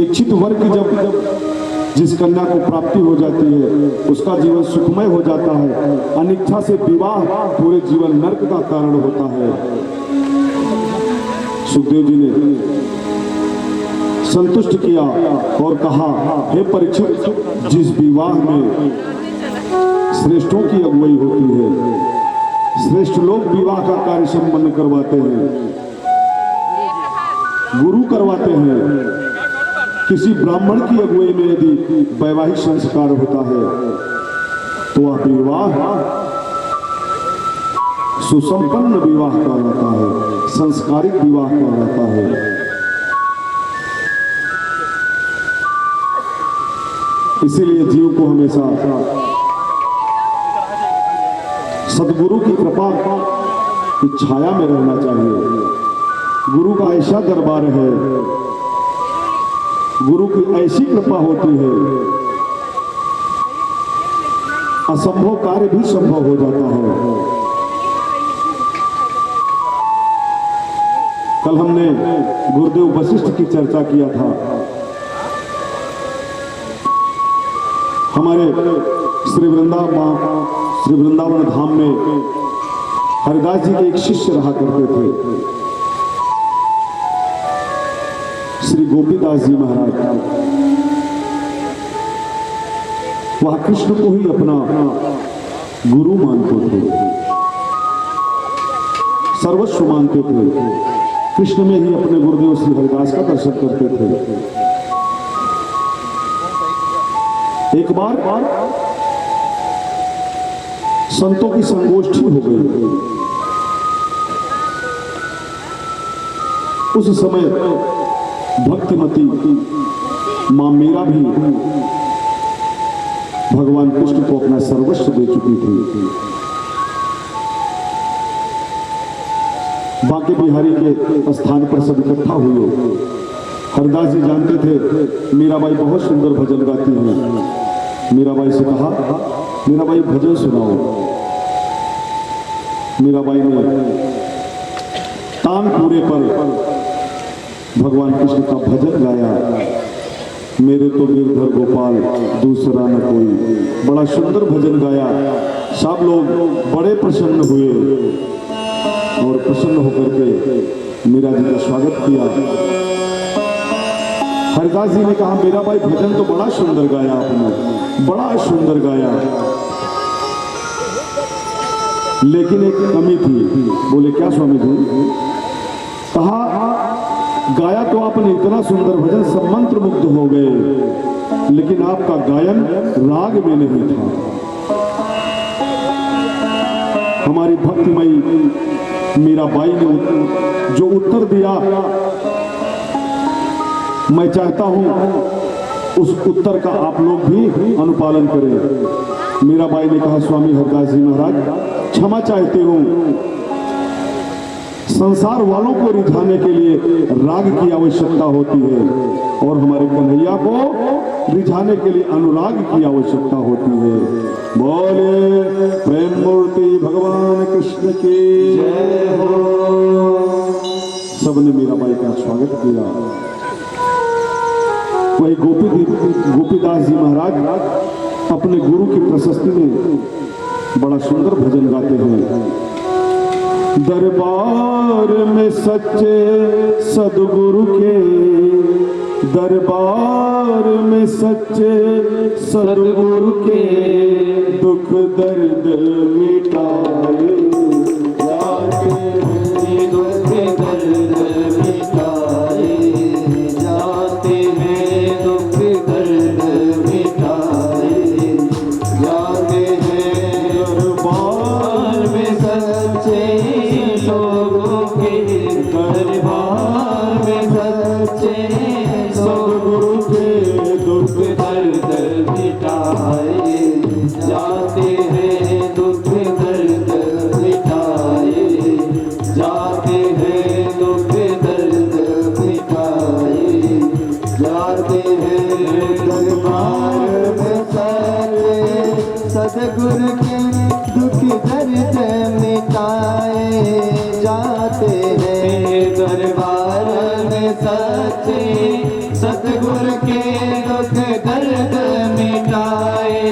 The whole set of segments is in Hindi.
इच्छित वर्ग की जब जिस कन्या को प्राप्ति हो जाती है उसका जीवन सुखमय हो जाता है। अनिच्छा से विवाह पूरे जीवन नरक का कारण होता है। सुखदेव जी ने संतुष्ट किया और कहा, हे परीक्षित, जिस विवाह में श्रेष्ठों की अगुवाई होती है, श्रेष्ठ लोग विवाह का कार्य संपन्न करवाते हैं, गुरु करवाते हैं। किसी ब्राह्मण की अगुवाई में यदि वैवाहिक संस्कार होता है तो वह विवाह सुसंपन्न विवाह कहलाता है, संस्कारिक विवाह कहलाता है। इसीलिए जीव को हमेशा सदगुरु की कृपा की छाया में रहना चाहिए। गुरु का ऐसा दरबार है, गुरु की ऐसी कृपा होती है, असंभव कार्य भी संभव हो जाता है। कल हमने गुरुदेव वशिष्ठ की चर्चा किया था। हमारे श्री वृंदावन धाम में हरिदास जी के एक शिष्य रहा करते थे, श्री गोपीदास जी महाराज। वह कृष्ण को ही अपना गुरु मानते थे, सर्वस्व मानते थे। कृष्ण में ही अपने गुरुदेव श्री हरिदास का दर्शन करते थे। एक बार संतों की संगोष्ठी हो गई। उस समय भक्तिमती मां मीरा भी भगवान कृष्ण को अपना सर्वस्व दे चुकी थी। बांके बिहारी के स्थान पर सब इकट्ठा हुए। हरदास जी जानते थे मीराबाई बहुत सुंदर भजन गाती हैं। मीराबाई से कहा, मीराबाई भजन सुनाओ। मीराबाई ने तानपुरे पर भगवान कृष्ण का भजन गाया। मेरे तो गिरधर गोपाल दूसरा न कोई। बड़ा सुंदर भजन गाया। सब लोग बड़े प्रसन्न हुए और प्रसन्न होकर के मीरा जी का स्वागत किया। हरिदास जी ने कहा, मीराबाई भजन तो बड़ा सुंदर गाया आपने, बड़ा सुंदर गाया, लेकिन एक कमी थी। बोले क्या स्वामी जी? कहा, गाया तो आपने इतना सुंदर भजन, सब मंत्र मुग्ध हो गए, लेकिन आपका गायन राग में नहीं था। हमारी भक्तिमयी मीराबाई ने जो उत्तर दिया, मैं चाहता हूं उस उत्तर का आप लोग भी अनुपालन करें। मीराबाई ने कहा, स्वामी हरदास जी महाराज क्षमा चाहती हूं, संसार वालों को रिझाने के लिए राग की आवश्यकता होती है और हमारे कन्हैया को रिझाने के लिए अनुराग की आवश्यकता होती है। बोले प्रेम मूर्ति भगवान कृष्ण की जय हो। सबने मीराबाई का स्वागत किया। वही गोपीदास जी महाराज अपने गुरु की प्रशस्ति में बड़ा सुंदर भजन गाते हैं। दरबार में सच्चे सदगुरु के, दरबार में सच्चे सदगुरु के, दुख दर्द मिटाए जाते हैं, दुख दर्द मिटाए जाते हैं, दुख दर्द मिटाए जाते हैं। दरबार में सच्चे लोगों के, दरबार में सच्चे सदगुरु के, दुख दर्द मिटाए जाते हैं, दुख दर्द मिटाए जाते हैं, दुख दर्द मिटाए जाते हैं। दरबार में सच्चे सदगुरु के, दुख दर्द मिटाए जा जाते हैं दरबार में सच्चे सतगुरु के दुख दर्द मिटाए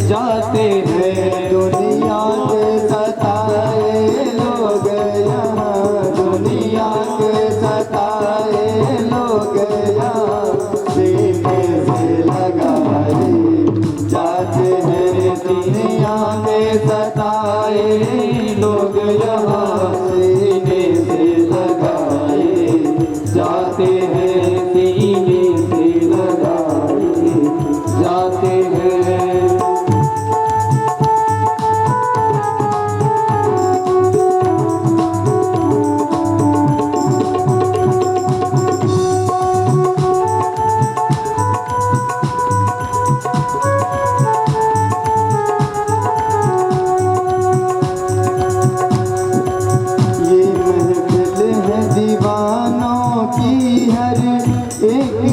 जाते हैं। दुनिया के सताए लोग यहाँ, दुनिया के सताए लोग यहाँ सीने से लगाए जाते हैं। दुनिया में सताए लोग यहाँ सीने से लगाए जाते हैं, सीने से लगाए जाते हैं।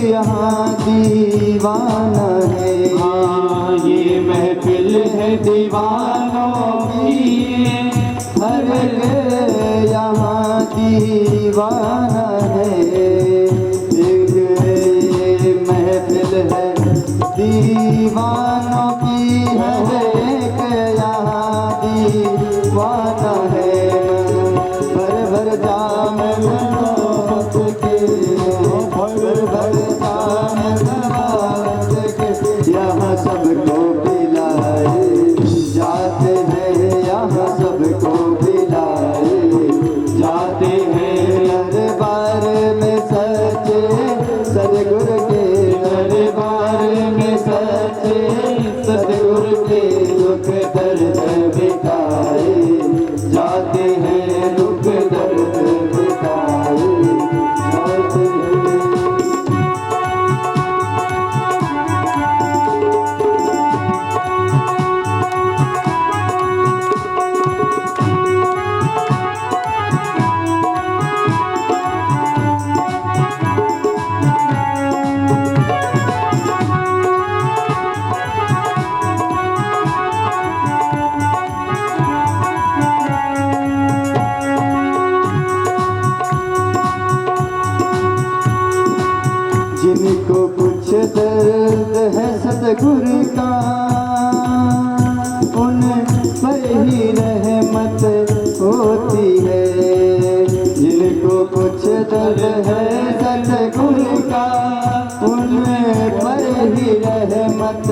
यहाँ दीवाना है, हाँ ये महफिल है दीवानों की, हर यहाँ दीवाना है। एक महफिल है दीवानों की, हर एक यहाँ दीवाना है। भर भर जाम यहाँ सबको पिलाए जाते हैं, यहाँ सबको पिलाए जाते हैं। दरबार में सच्चे सतगुरु के, दरबार में सच्चे सतगुरु के दुख दर्द मिटाए जाते हैं, दुख दर्द मिटाए जाते हैं। जिनको कुछ दर्द है सतगुरु का, उन पर ही रहमत होती है। जिनको कुछ दर्द है सतगुरु का, उन पर ही रहमत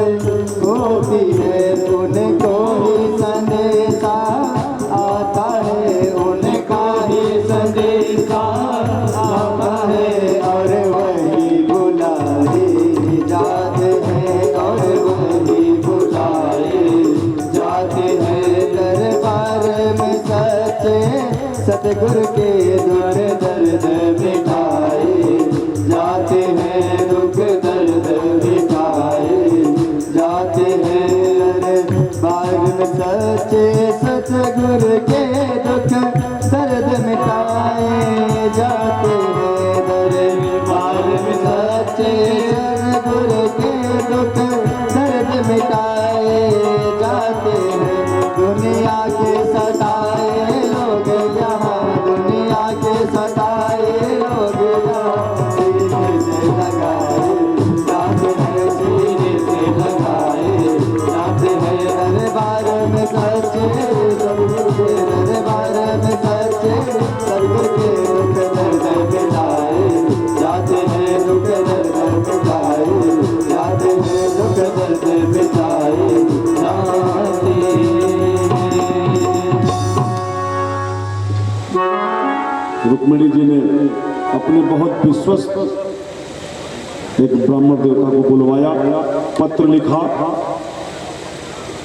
होती है। उनको ही संदेशा आता है, उनका ही संदेशा आता है, और वही बुलाए जाते हैं, और वही बुलाए जाते हैं। दरबार में सच्चे सतगुरु के दुख दर्द मिटाए जाते हैं, दुख दर्द मिटाए जाते हैं। दरबार में सच्चे सतगुरु के दुख दर्द मिटाए जाते हैं। दरबार में सच्चे सतगुरु के दुख दर्द मिटाए जाते हैं। दुनिया के सताए लोग यहाँ, दुनिया के सताए लोग यहाँ सीने से लगाए जाते हैं, सीने से लगाए जाते हैं। दरबार में सच्चे सतगुरु के, दरबार में सच्चे सतगुरु के दुख दर्द मिटाए जाते हैं, दुख दर्द मिटाए जाते हैं, दुख दर्द मिटाए जाते हैं। रुक्मिणी जी ने अपने बहुत विश्वस्त एक ब्राह्मण देवता को बुलवाया, पत्र लिखा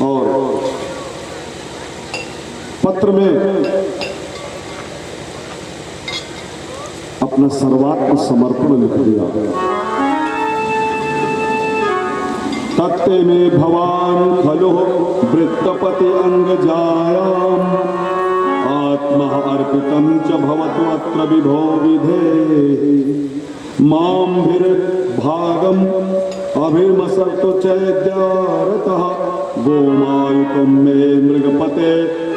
और पत्र में अपना सर्वात्म समर्पण लिख दिया। तत्ते में भवान खलु वृत्तपति अंगजायाम आत्मा अर्पितम च भवतु अत्र विभो विधे माम भीर भागम अभिर्मसर्तु चैद्यारतः गोमायुतम मे मृगपते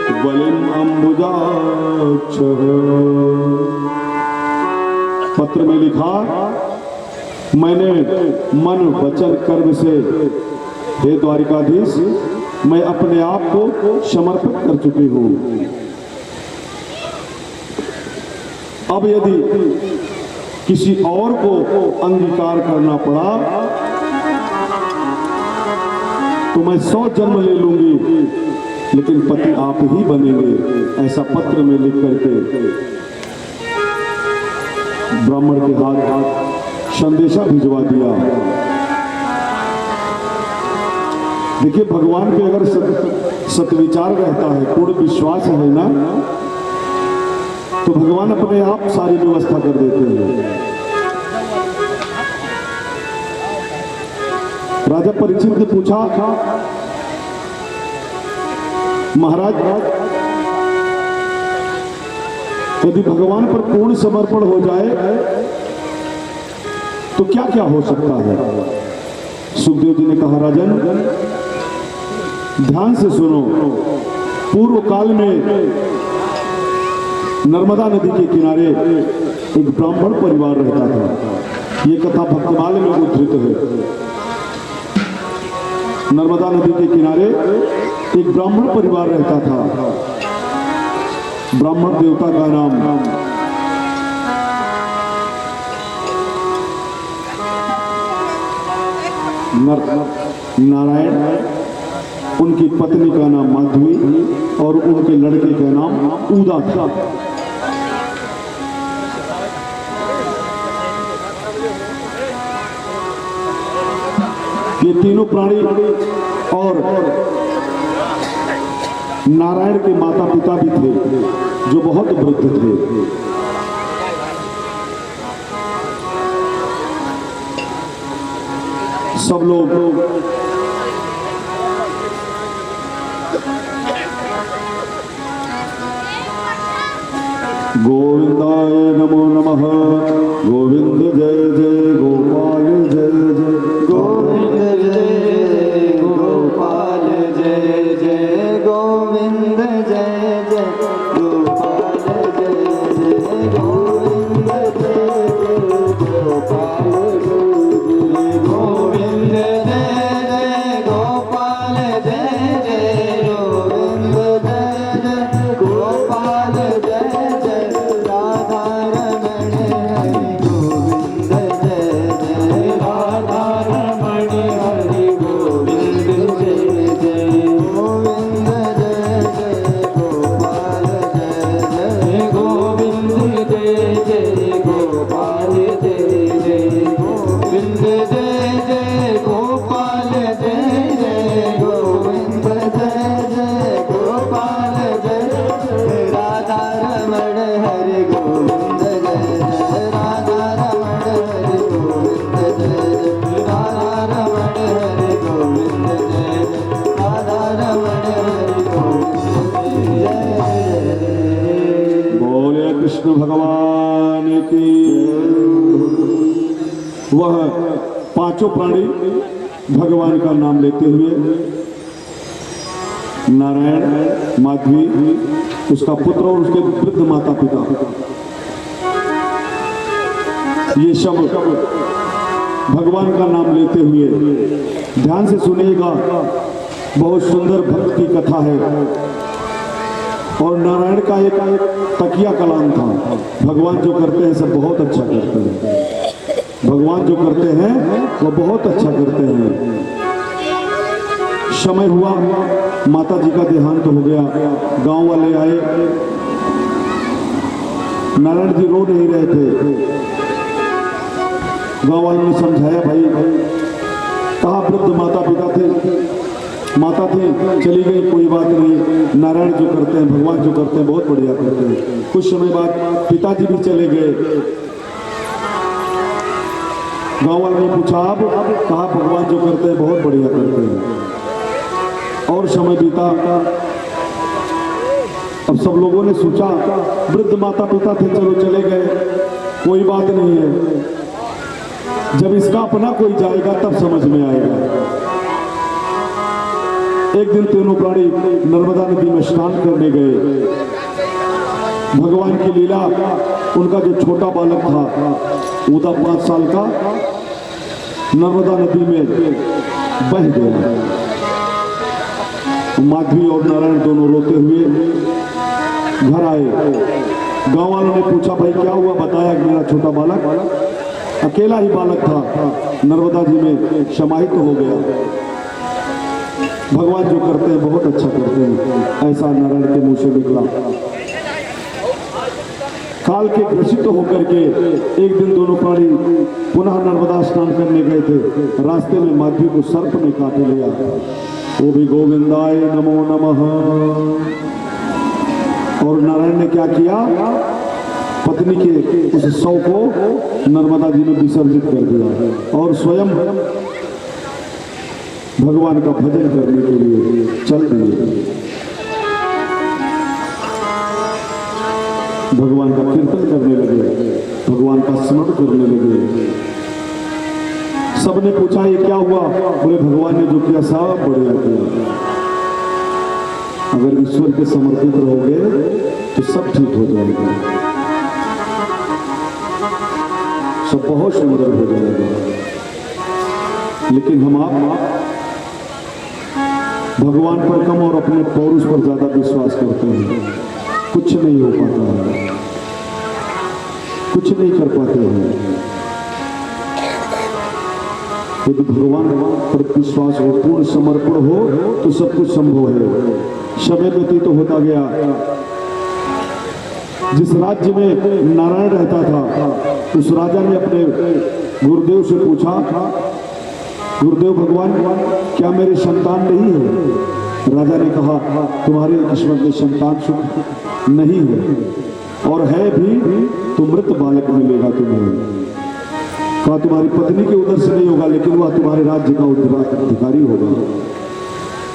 बलिम अंबुजाक्ष। पत्र में लिखा, मैंने मन वचन कर्म से हे द्वारिकाधीश मैं अपने आप को समर्पित कर चुकी हूं। अब यदि किसी और को अंगीकार करना पड़ा तो मैं 100 जन्म ले लूंगी, लेकिन पति आप ही बनेंगे। ऐसा पत्र में लिख करके ब्राह्मण के हाथ संदेशा भिजवा दिया। देखिए, भगवान पे अगर सत्विचार रहता है, पूर्ण विश्वास है ना, तो भगवान अपने आप सारी व्यवस्था कर देते हैं। राजा परीक्षित ने पूछा, महाराज यदि भगवान पर पूर्ण समर्पण हो जाए तो क्या क्या हो सकता है? सुखदेव जी ने कहा, राजन ध्यान से सुनो। पूर्व काल में नर्मदा नदी के किनारे एक ब्राह्मण परिवार रहता था। ये कथा भक्तमाल में उद्धृत है। नर्मदा नदी के किनारे एक ब्राह्मण परिवार रहता था। ब्राह्मण देवता का नाम नारायण, उनकी पत्नी का नाम माधवी और उनके लड़के का नाम उदा था। ये तीनों प्राणी और नारायण के माता पिता भी थे जो बहुत वृद्ध थे। सब लोग गोविंदाय नमो नमः। गोविंद जय जय गोपाल जय जय गोविंद जय गोपाल जय जय गोविंद जय जय गोपाल जय जय गोविंद जय जय गोपाल गोविंद जय जय गोपाल जय जय गोविंद जय जय गोपाल जय जय राधा रमण हरि गोविंद जय जय राधा रमण हरि गोविंद जय जय गोविंद जय जय गोपाल जय जय गोविंद जय जय गोपाल जय जय गोविंद जय जय गोपाल जय जय गोविंद जय जय गोपाल जय जय राधा रमण हरि गोविंद जय जय राधा रमण हरि गोविंद जय जय राधा रमण हरि गोविंद जय जय राधा रमण हरि गोविंद जय जय। बोले कृष्ण भगवान की। वह पांचों प्राणी भगवान का नाम लेते हुए नारायण, माधवी, उसका पुत्र और उसके वृद्ध माता पिता, ये सब भगवान का नाम लेते हुए, ध्यान से सुनिएगा, बहुत सुंदर भक्त की कथा है। और नारायण का एक तकिया कलाम था। भगवान जो करते हैं सब बहुत अच्छा करते हैं। भगवान जो करते हैं वो बहुत अच्छा करते हैं। समय हुआ, माता जी का देहांत हो गया। गांव वाले आए, नारायण जी रो नहीं रहे थे। गांव वालों ने समझाया, भाई कहाँ वृद्ध माता पिता थे, माता थी चली गई, कोई बात नहीं। नारायण जो करते हैं, भगवान जो करते हैं बहुत बढ़िया करते हैं। कुछ समय बाद पिताजी भी चले गए। गांव वालों ने पूछा, अब कहा भगवान जो करते हैं बहुत बढ़िया करते हैं। और समय बीता, अब सब लोगों ने सोचा वृद्ध माता पिता थे, चलो चले गए, कोई बात नहीं है। जब इसका अपना कोई जाएगा तब समझ में आएगा। एक दिन तीनों प्राणी नर्मदा नदी में स्नान करने गए। भगवान की लीला, उनका जो छोटा बालक था उदा 5 साल का, नर्मदा नदी में बह गया। माधवी और नारायण दोनों रोते हुए घर आए। गांव वालों ने पूछा, भाई क्या हुआ? बताया कि मेरा छोटा बालक, अकेला ही बालक था, नर्मदा जी में समाहित हो गया। भगवान जो करते हैं बहुत अच्छा करते हैं, ऐसा नारायण के मुंह से निकला। काल के ग्रसित होकर के एक दिन दोनों प्राणी पुनः नर्मदा स्नान करने गए थे। रास्ते में माधवी को सर्प ने काट लिया। वो भी गोविंदाय नमो नमः। और नारायण ने क्या किया? पत्नी के उस शव को नर्मदा जी में विसर्जित कर दिया और स्वयं भगवान का भजन करने के लिए चल दिए। भगवान का कीर्तन करने लगे, भगवान का स्मरण करने लगे। सबने पूछा, ये क्या हुआ? बोले, भगवान ने जो किया सब बढ़िया किया। अगर ईश्वर के समर्पित रहोगे तो सब ठीक हो जाएगा, सब बहुत सुंदर हो जाएगा। लेकिन हम आप भगवान पर कम और अपने पौरुष पर ज्यादा विश्वास करते हैं। कुछ नहीं हो पाता है, कुछ नहीं कर पाते हैं। यदि भगवान पर विश्वास हो, पूर्ण समर्पण हो तो सब कुछ संभव है। समय व्यतीत तो होता गया। जिस राज्य में नारायण रहता था उस राजा ने अपने गुरुदेव से पूछा, गुरुदेव भगवान क्या मेरी संतान नहीं है? राजा ने कहा, तुम्हारी किस्मत में संतान सुख नहीं है, और है भी तो मृत बालक मिलेगा तुम्हें। कहा, तुम्हारी पत्नी के उधर से नहीं होगा, लेकिन वह तुम्हारे राज्य का उत्तराधिकारी होगा।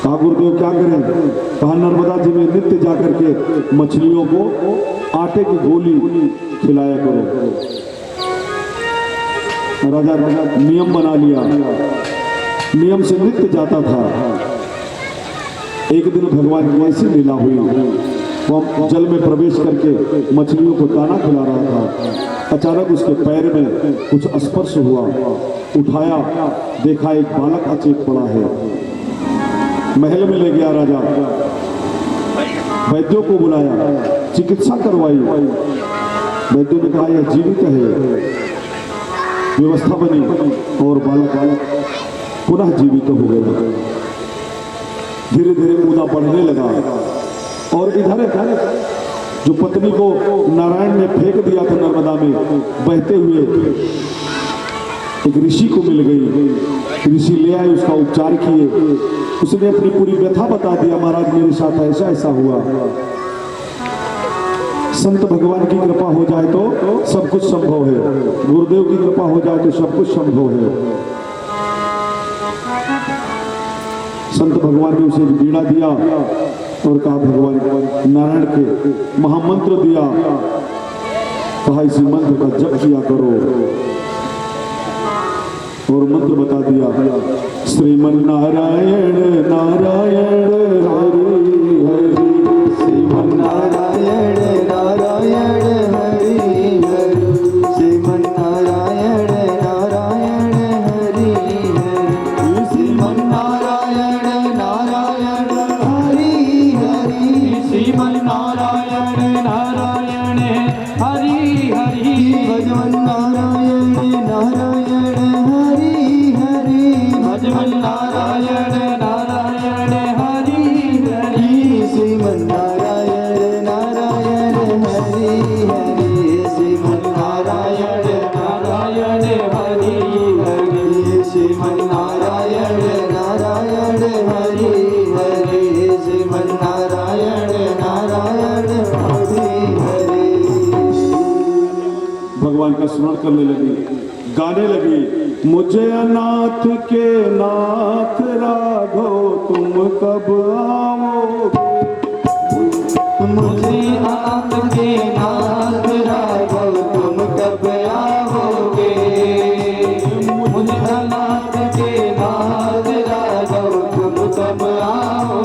कहा, गुरुदेव क्या करें? कहा, नर्मदा जी में नित्य जाकर के मछलियों को आटे की गोली खिलाया करो। राजा नियम बना लिया, नियम से नित्य जाता था। एक दिन भगवान की ऐसी लीला हुई, वह जल में प्रवेश करके मछलियों को दाना खिला रहा था। अचानक उसके पैर में कुछ स्पर्श हुआ, उठाया, देखा एक बालक अचेत पड़ा है। महल में ले गया राजा, वैद्यों को बुलाया, चिकित्सा करवाई। वैद्यों ने कहा, यह जीवित है। व्यवस्था बनी और बालक पुनः जीवित हो गया। धीरे धीरे उदा बढ़ने लगा और इधर जो पत्नी को नारायण ने फेंक दिया था नर्मदा में बहते हुए, एक ऋषि को मिल गई। ऋषि ले आए, उसका उपचार किए। उसने अपनी पूरी व्यथा बता दिया, महाराज मेरे साथ ऐसा ऐसा हुआ। संत भगवान की कृपा हो जाए तो सब कुछ संभव है, गुरुदेव की कृपा हो जाए तो सब कुछ संभव है। संत भगवान ने उसे बीड़ा दिया और कहा, भगवान नारायण के महामंत्र दिया, कहा इसी मंत्र का जप किया करो, और मंत्र बता दिया, श्रीमन नारायण नारायण हरि हरि, श्रीमन नारायण नारायण हरि हरि, श्रीमन नारायण नारायण हरि हरि, श्रीमन नारायण नारायण हरि हरि, श्रीमन नारायण नारायण हरि हरि, भजन नारायण नारायण हरि हरि, भजन नारायण नारायण हरि हरि, श्रीमन नारायण नारायण हरि हरि, श्रीमन नारायण नारायण हरि हरि, श्रीमन नारायण नारायण हरि हरि, श्रीमन नारायण नारायण हरि हरि। भगवान का स्मरण करने लगी, गाने लगी, मुझे अनाथ के नाथ राघो तुम कब आओगे, मुझे अनाथ के नाथ राघो तुम कब आओगे, मुझे अनाथ के नाथ राघो तुम कब आओगे,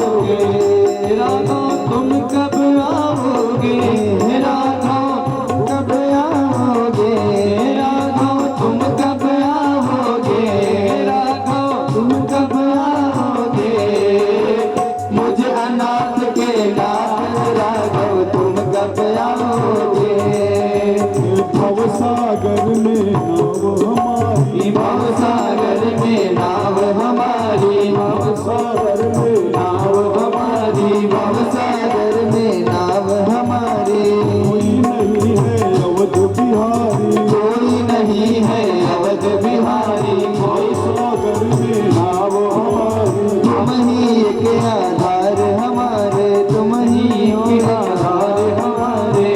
सागर में नाव हमारी, भव सागर में नाव हमारी, भव सागर में नाव हमारी, भव सागर में नाव हमारी। कोई नहीं है अवध बिहारी, कोई नहीं है अवध बिहारी, भव सागर में नाव हमारी, तुम ही एक आधार हमारे, तुम ही एक आधार हमारे।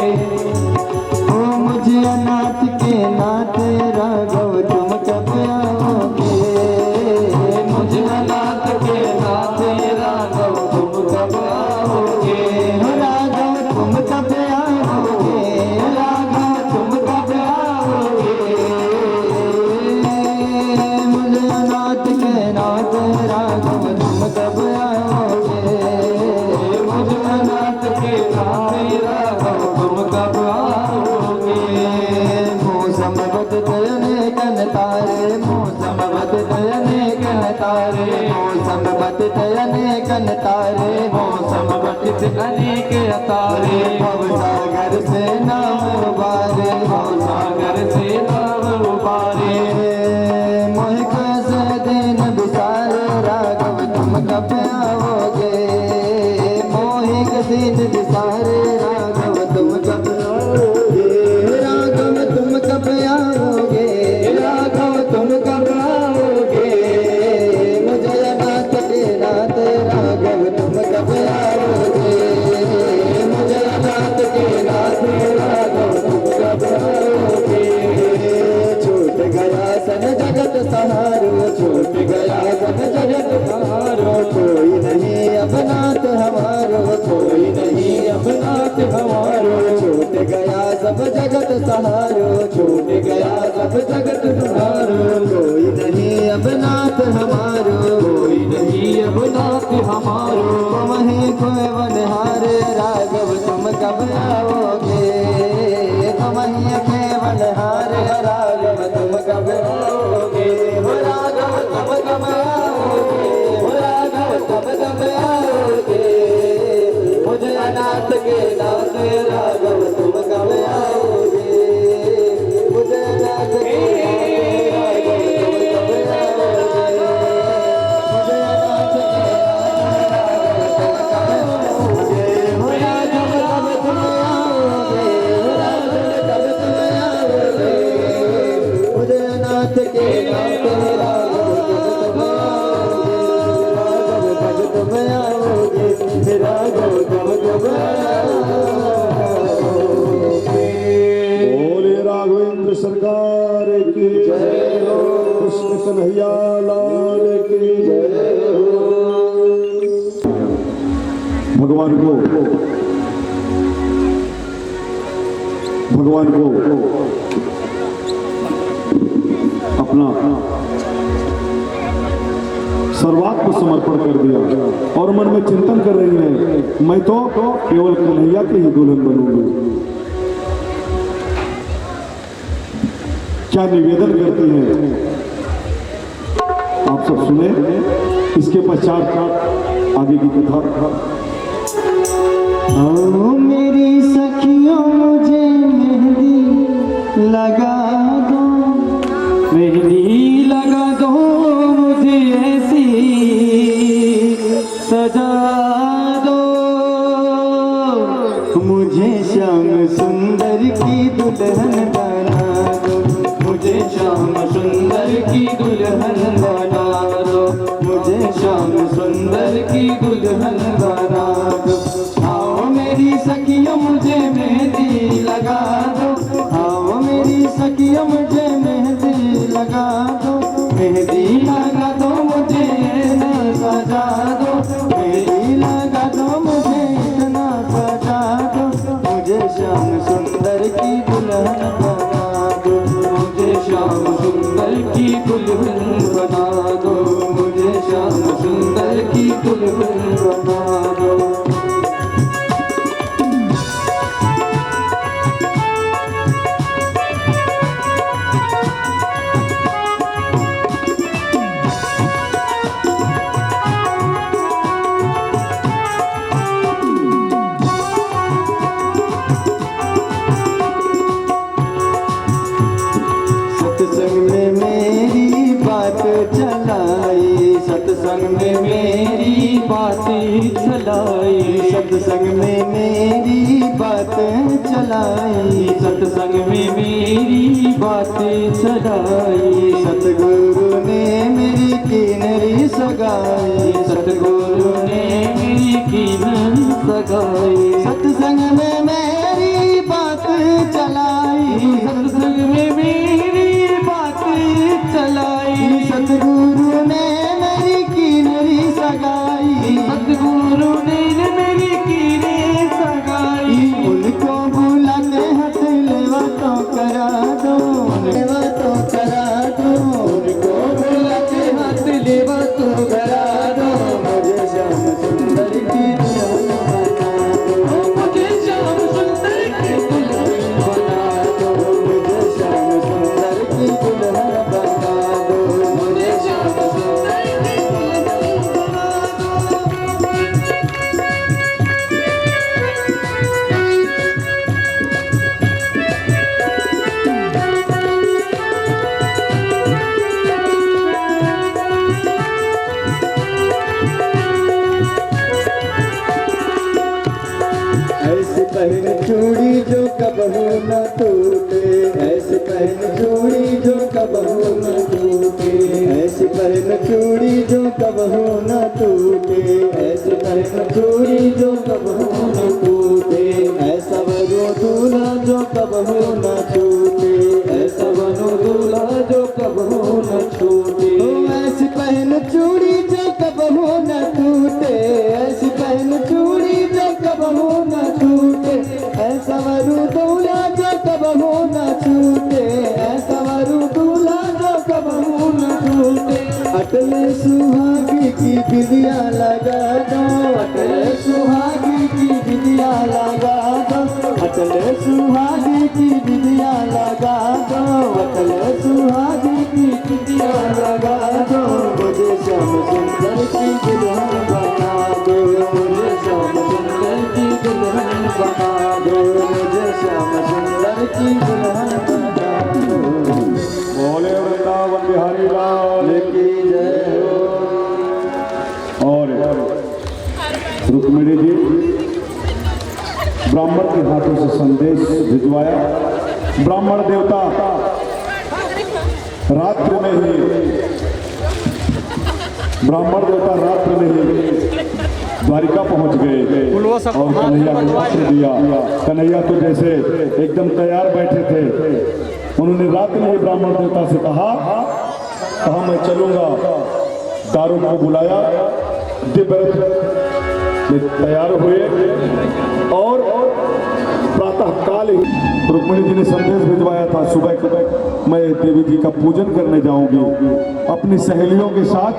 ओ मुझे अनाथ के नाथ राघव तुम कब आओगे, मुझे अनाथ के नाथ राघव तुम कब आओगे, राघव तुम कब आओगे, राघव तुम कब आओगे। मुझे अनाथ के नाथ राघव तुम कब आओगे, मुझे अनाथ के नाथ राघव तुम कब आओगे। मौसम बदलने कन तारे, मौसम बदलने कन तारे, मौसम बदलने कन तारे, मौसम बदलने के तारे। भव सागर से नाव उबारे, भव सागर से नाव उबारे। मोह कैसे दिन बिसारे राघव तुम कब आओगे, मोहि के दिन बिसारे राघव तुम कब आओगे, राघव तुम कब आओगे, राघव तुम कब आओगे। मुझे अनाथ के नाथ राघव तुम कब आओगे, मुझे अनाथ के नाथ राघव तुम कब आओगे। छूट गया सन जगत सहारो, छूट गया सन जगत सहारो, कोई नहीं अब नाथ हमारो, कोई नहीं अब नाथ हमारो। छूट गया सब जगत सहारो, छूट गया सब जगत सहारो, कोई नहीं अब नाथ हमारो, कोई नहीं अब नाथ हमारो। तुम ही कोई बनहारे राघव तुम कब आओगे, तुम ही के बनहारे राघव तुम कब आओगे, हो राघव तुम कब आओगे, हो राघव तुम कब आओगे। मुझे अनाथ के नाथ राघव तुम कब आओगे, मुझे अनाथ के नाथ राघव तुम कब आओगे, मुझे अनाथ के नाथ राघव तुम कब आओगे। हो राघव कब तुम आओगे, हो राघव कब तुम आओगे। मुझे अनाथ के नाथ राघव तुम कब आओगे, राघव कब तुम आओगे, राघव कब आओगे। बोले राघवेंद्र सरकार की जय हो, कृष्ण कन्हैया लाल की जय हो। भगवान को अपना सर्वात्म समर्पण कर दिया और मन में चिंतन कर रही है, मैं तो केवल कन्हैया की ही दुल्हन बनूंगी। क्या निवेदन करती है आप सब सुने, इसके पश्चात आगे की कथा। ओ मेरी सखियों मुझे मेहंदी लगा दो, मेहंदी लगा दो मुझे ऐसी सजा दो, मुझे श्याम सुंदर की दुल्हन बना दो, मुझे श्याम सुंदर की दुल्हन बना दो, मुझे श्याम सुंदर की दुल्हन बना दो। आओ मेरी सखियों मुझे मेहंदी लगा दो, आओ मेरी सखियों मुझे मेहंदी लगा दो, मेहंदी लगा दो मुझे इतना सजा दो, मेहंदी लगा दो मुझे इतना सजा दो, मुझे श्याम सुंदर की दुल्हन बना दो, मुझे श्याम सुंदर की दुल्हन बना दो, मुझे श्याम सुंदर की दुल्हन बना दो। सत्संग में मेरी बातें चलाई, सत्संग में मेरी बातें चलाई, सत्संग में मेरी बातें चलाई। सतगुरु ने मेरी कीनरी सगाई, सतगुरु ने मेरी कीनरी सगाई। सत्संग में मेरी बात चलाई, सत्संग में मेरी बात चलाई। सतगुरु ने मेरी कीनरी सगाई, सतगुरु ने मेरी कीनरी सगाई। उनको बुलाते हाथ लेवा तो करा दो, लेवा तो करा दो। उनको बुलाते हाथ लेवा तो करा दो। मुझे श्याम सुंदर की दुल्हन बना दो, मुझे श्याम सुंदर की दुल्हन बना दो। मुझे श्याम सुंदर की दुल्हन बना दो, मुझे श्याम सुंदर की दुल्हन बना ऐसे पहन चूड़ी जो कबहू न टूटे, ऐसे पहन चूड़ी जो कबहू न टूटे, ऐसे पहन चूड़ी जो कबहू न टूटे, ऐसे पहन चूड़ी जो कबहू न टूटे। ऐसा बनो दूल्हा जो कबहू न छूटे, ऐसा बनो दूल्हा जो कबहू न छूटे। ऐसी पहन चूड़ी जो कबहू न टूटे, ऐसी पहन चूड़ी जो कबहू न छूटे। ऐसा वरु दूल्हा जो कबहू न छूटे, ऐसा वरु दूल्हा जो कबहू न छूटे। अटले सुहागी की बिंदिया लगा दो, अटले सुहागी की बिंदिया लगा दो, अटले सुहागी की बिंदिया लगा दो, अटले सुहागी की बिंदिया लगा दो। मुझे श्याम सुंदर की दुल्हन बना दो, मुझे श्याम सुंदर की दुल्हन बना दो, मुझे श्याम सुंदर की दुल्हन बना दो। बोले वृंदावन बिहारी लाल की जय हो। और रुक्मिणी जी ब्राह्मण के हाथों से संदेश भिजवाया। ब्राह्मण देवता रात्रि में ही द्वारिका पहुंच गए और कन्हैया को पत्र दिया। कन्हैया तो जैसे एकदम तैयार बैठे थे। उन्होंने रात में ही ब्राह्मण देवता से कहा मैं चलूंगा। दारुण को बुलाया, दिव्य तैयार हुए और प्रातः काल ही रुक्मिणी जी ने संदेश भिजवाया था सुबह मैं देवी जी का पूजन करने जाऊंगी अपनी सहेलियों के साथ।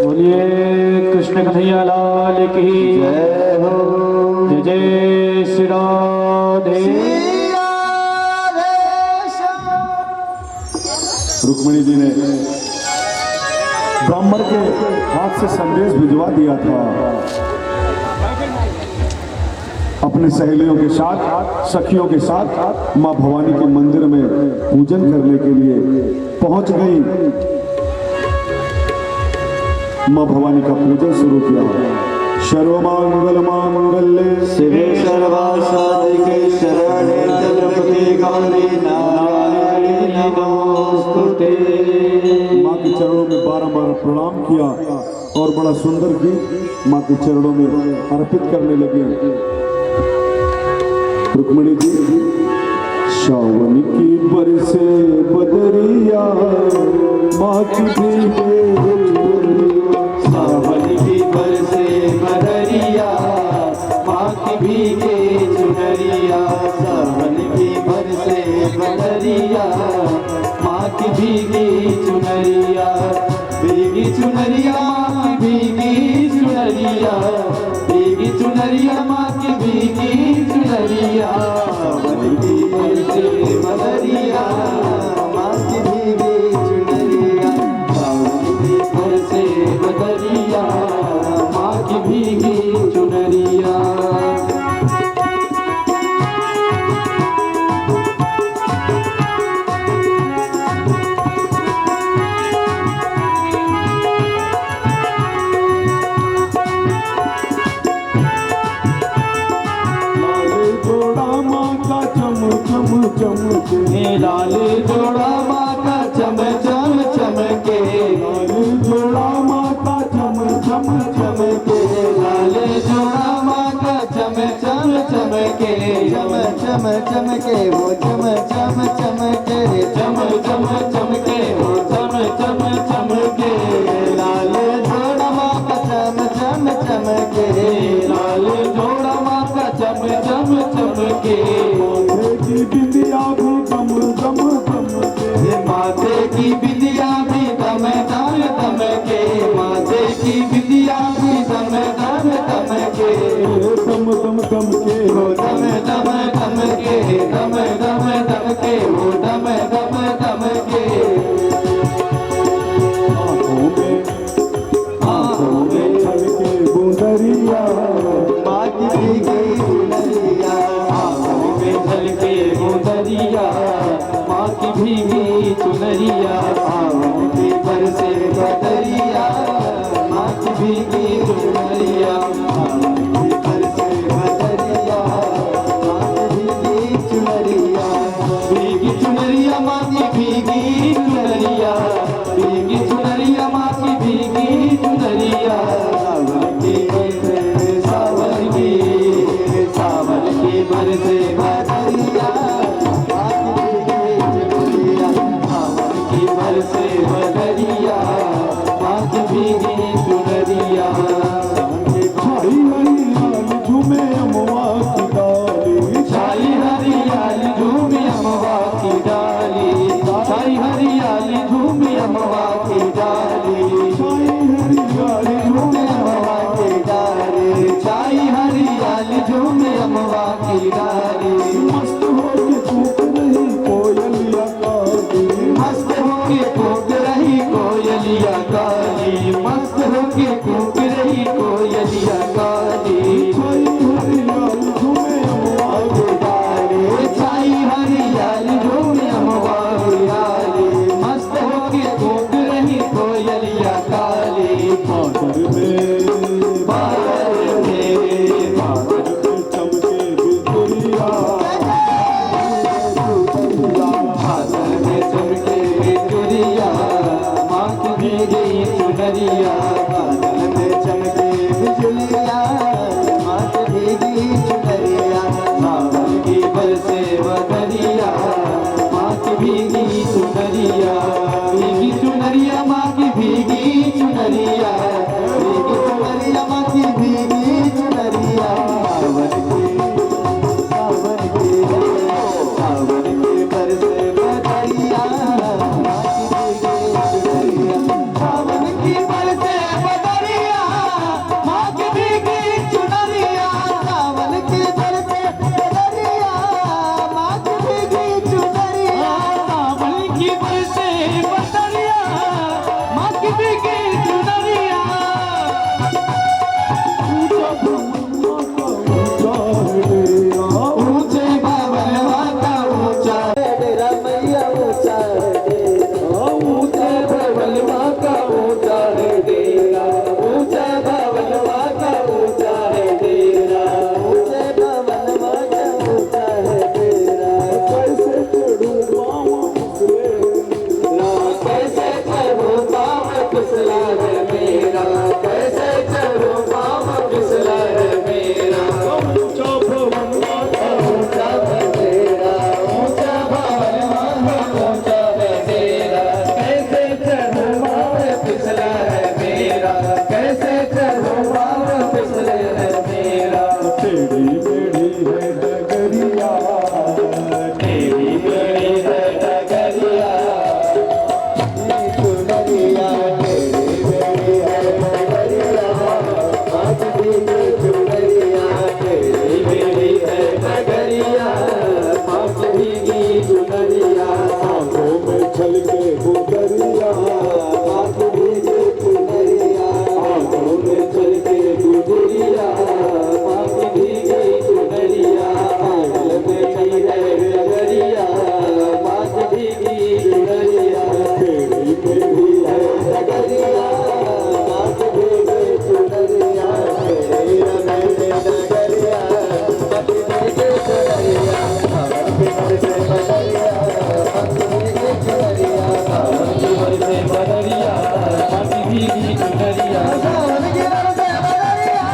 बोलिए कृष्ण कन्हैया लाल की जय हो। जय जय श्री राधे। रुक्मिणी जी ने ब्राह्मण के हाथ से संदेश भिजवा दिया था अपनी सहेलियों के साथ, सखियों के साथ मां भवानी के मंदिर में पूजन करने के लिए पहुंच गई। मां भवानी का पूजन शुरू किया। सर्वमंगल मांगल्ये शिवे सर्वासाधिके शरणे त्र्यंबके गौरी नारायणी नमोस्तुते। मां के चरणों में बारंबार प्रणाम किया और बड़ा सुंदर गीत मां के चरणों में अर्पित करने लगे। रुक्मिणी जी सावन की बरसे बदरिया मां की भीगे सावन की बरसे बदरिया माँ की भीगे चुनरिया। सावन की बरसे बदरिया माँ की भीगी चुनरिया। भीगी चुनरिया माँ की भीगी चुनरिया। भीगी चुनरिया माँ की भीगी चुनरिया। सावन की बरसे बदरिया माँ की भीगी चुनरिया। सावन की बरसे बदरिया माँ की भीगी चुनरिया। चमके वो चम चम चमके चम चम चमके वो चम चम चमके लाल जोड़ा माँ का चम चम चमके लाल जोड़ा माँ का चम चम चमके माथे की बिंदिया भी दम दम दमके ये माथे की बिंदिया भी दम दम दमके माथे की बिंदिया भी दम दम दमके दम दम दमके वो दम दम दमके दम दम दमके वो दम दम दमके आँखों में छलके बूंदरिया माँ की भीगी चुनरिया आँखों में झलके मुंदरिया माँ की भीगी चुनरिया आँखों की बरसे बदरिया माँ की भीगी चुनरिया आँखों की बरसे बदरिया माँ की भीगी चुनरिया भीगी चुनरिया माँ की भीगी चुनरिया भीगी चुनरिया माँ की भीगी चुनरिया सावन की बरसे बदरिया सावन की बरसे बदरिया माँ की भीगी चुनरिया छाई हरियाली झूमे अमवा की डाली छाई हरियाली झूमी अमवा की डाली छाई हरियाली झूमी अमवा की डाली छाई हरियाली झूमे अमवा की डाली छाई हरियाली झूमी अमवा की डाली मस्त होके कूक रही कोयलिया काली मस्त होके कूक रही कोयलिया काली मस्त होके कूक रही कोयलिया काली छाई हरियाली झूमे अमवा की डाली छाई हरियाली झूमी अमवा की डाली मस्त होके कूक रही कोयलिया काली पादर में बादल में पादर पे चमके बिजुरिया बादल में चमके चुरिया माँ की भीगी चुनरिया बादल में चमके बिजुलिया माँ की भीगी चुनरिया सावन की बरसे बदरिया माँ की भीगी चुनरिया भीगी चुनरिया माँ की भीगी चुनरिया भीगी चुनरिया माँ की भीगी चुनरिया सावन की बरसे बदरिया सावन की बरसे बदरिया माँ की भीगी चुनरिया सावन की बरसे बदरिया माँ की भीगी चुनरिया सावन की बरसे बदरिया माँ की भीगी चुनरिया ऊंचे भवनवा का ऊंचा डेरा मैया ऊंचा डेरा ऊंचे भवनवा का ऊंचा है डेरा ऊंचा भवनवा का ऊंचा है डेरा ऊंचे भवनवा का ऊंचा है डेरा कैसे चढ़ूं मामा फिसले कैसे चढ़ूं पाँव फिसला है मेरा कैसे चढ़ूं पाँव फिसला है मेरा ऊंचा भवन ऊंचा है तेरा ऊंचा भवन ऊंचा है तेरा कैसे चढ़ूं पाँव फिसला है मेरा कैसे चढ़ूं पाँव फिसला है मेरा तेरी मेरी है डगरिया तेरी मेरी है डगरिया चुनरिया तेरी मेरी है डगरिया आज भी चुनरिया तेरी मेरी है डगरिया आज भी चुनरिया आँखों में छलके बूंदरिया आज भी चुनरिया आँखों में चल के गुजरिया आज भी चुनरिया आंगल में चल गए डगरिया आज भी चुनरिया तेरी मेरी है डगरिया आज भी चुनरिया तेरा मेरे डगरिया आज भी चुनरिया सावन की बरसे बदरिया आज भी चुनरिया सावन की बरसे बदरिया आज भी चुनरिया सावन की बरसे बदरिया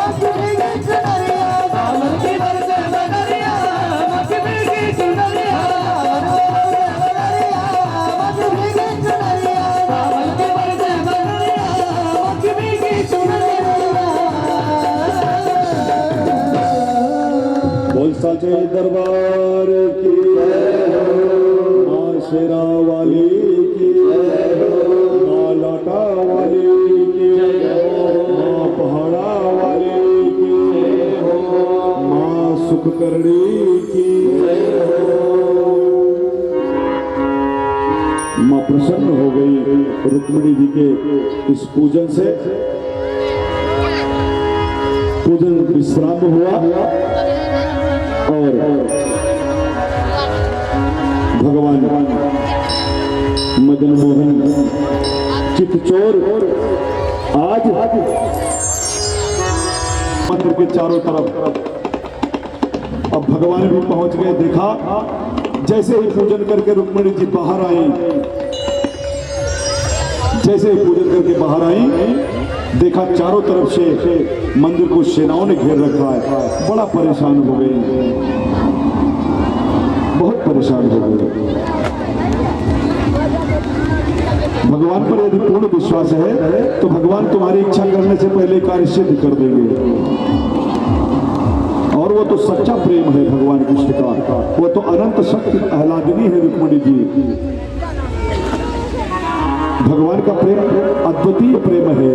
आज भी चुनरिया सावन की बरसे बदरिया आज भी साचे दरबार की माँ शेरा वाली की, माँ लाटा वाली की, माँ पहाड़ा वाली की, माँ सुखकर्णी की। माँ प्रसन्न हो गई रुक्मिणी जी के इस पूजन से। पूजन विश्राम हुआ और भगवान मदन मोहन चितचोर आज मंदिर के चारों तरफ अब भगवान भी पहुंच गए। देखा जैसे ही पूजन करके रुक्मिणी जी बाहर आई, जैसे ही पूजन करके बाहर आई, देखा चारों तरफ से मंदिर को सेनाओं ने घेर रखा है। बड़ा परेशान हो गई, बहुत परेशान हो गई। भगवान पर यदि पूर्ण विश्वास है तो भगवान तुम्हारी इच्छा करने से पहले कार्य सिद्ध कर देंगे। और वो तो सच्चा प्रेम है भगवान कृष्ण का, वो तो अनंत शक्ति आह्लादिनी है रुक्मिणी जी। भगवान का प्रेम अद्वितीय प्रेम है।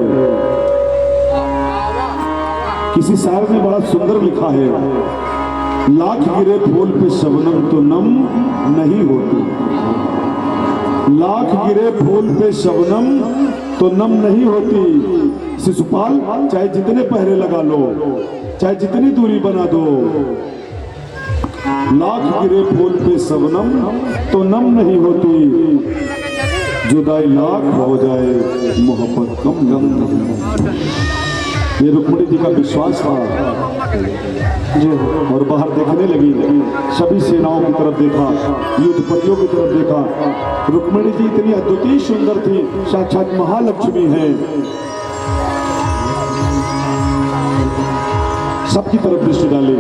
किसी शायर ने बड़ा सुंदर लिखा है, लाख गिरे फूल पे शबनम तो नम नहीं होती। लाख गिरे फूल पे शबनम तो नम नहीं होती। शिशुपाल चाहे जितने पहरे लगा लो, चाहे जितनी दूरी बना दो, लाख गिरे फूल पे शबनम तो नम नहीं होती। जुदाई लाख हो जाए मोहब्बत कम गम नहीं। ये रुक्मिणी जी का विश्वास था जी। और बाहर देखने लगी, सभी सेनाओं की तरफ देखा, युद्धपतियों की तरफ देखा। रुक्मिणी जी इतनी अद्वितीय सुंदर थी, साक्षात महालक्ष्मी है। सबकी तरफ दृष्टि डाली।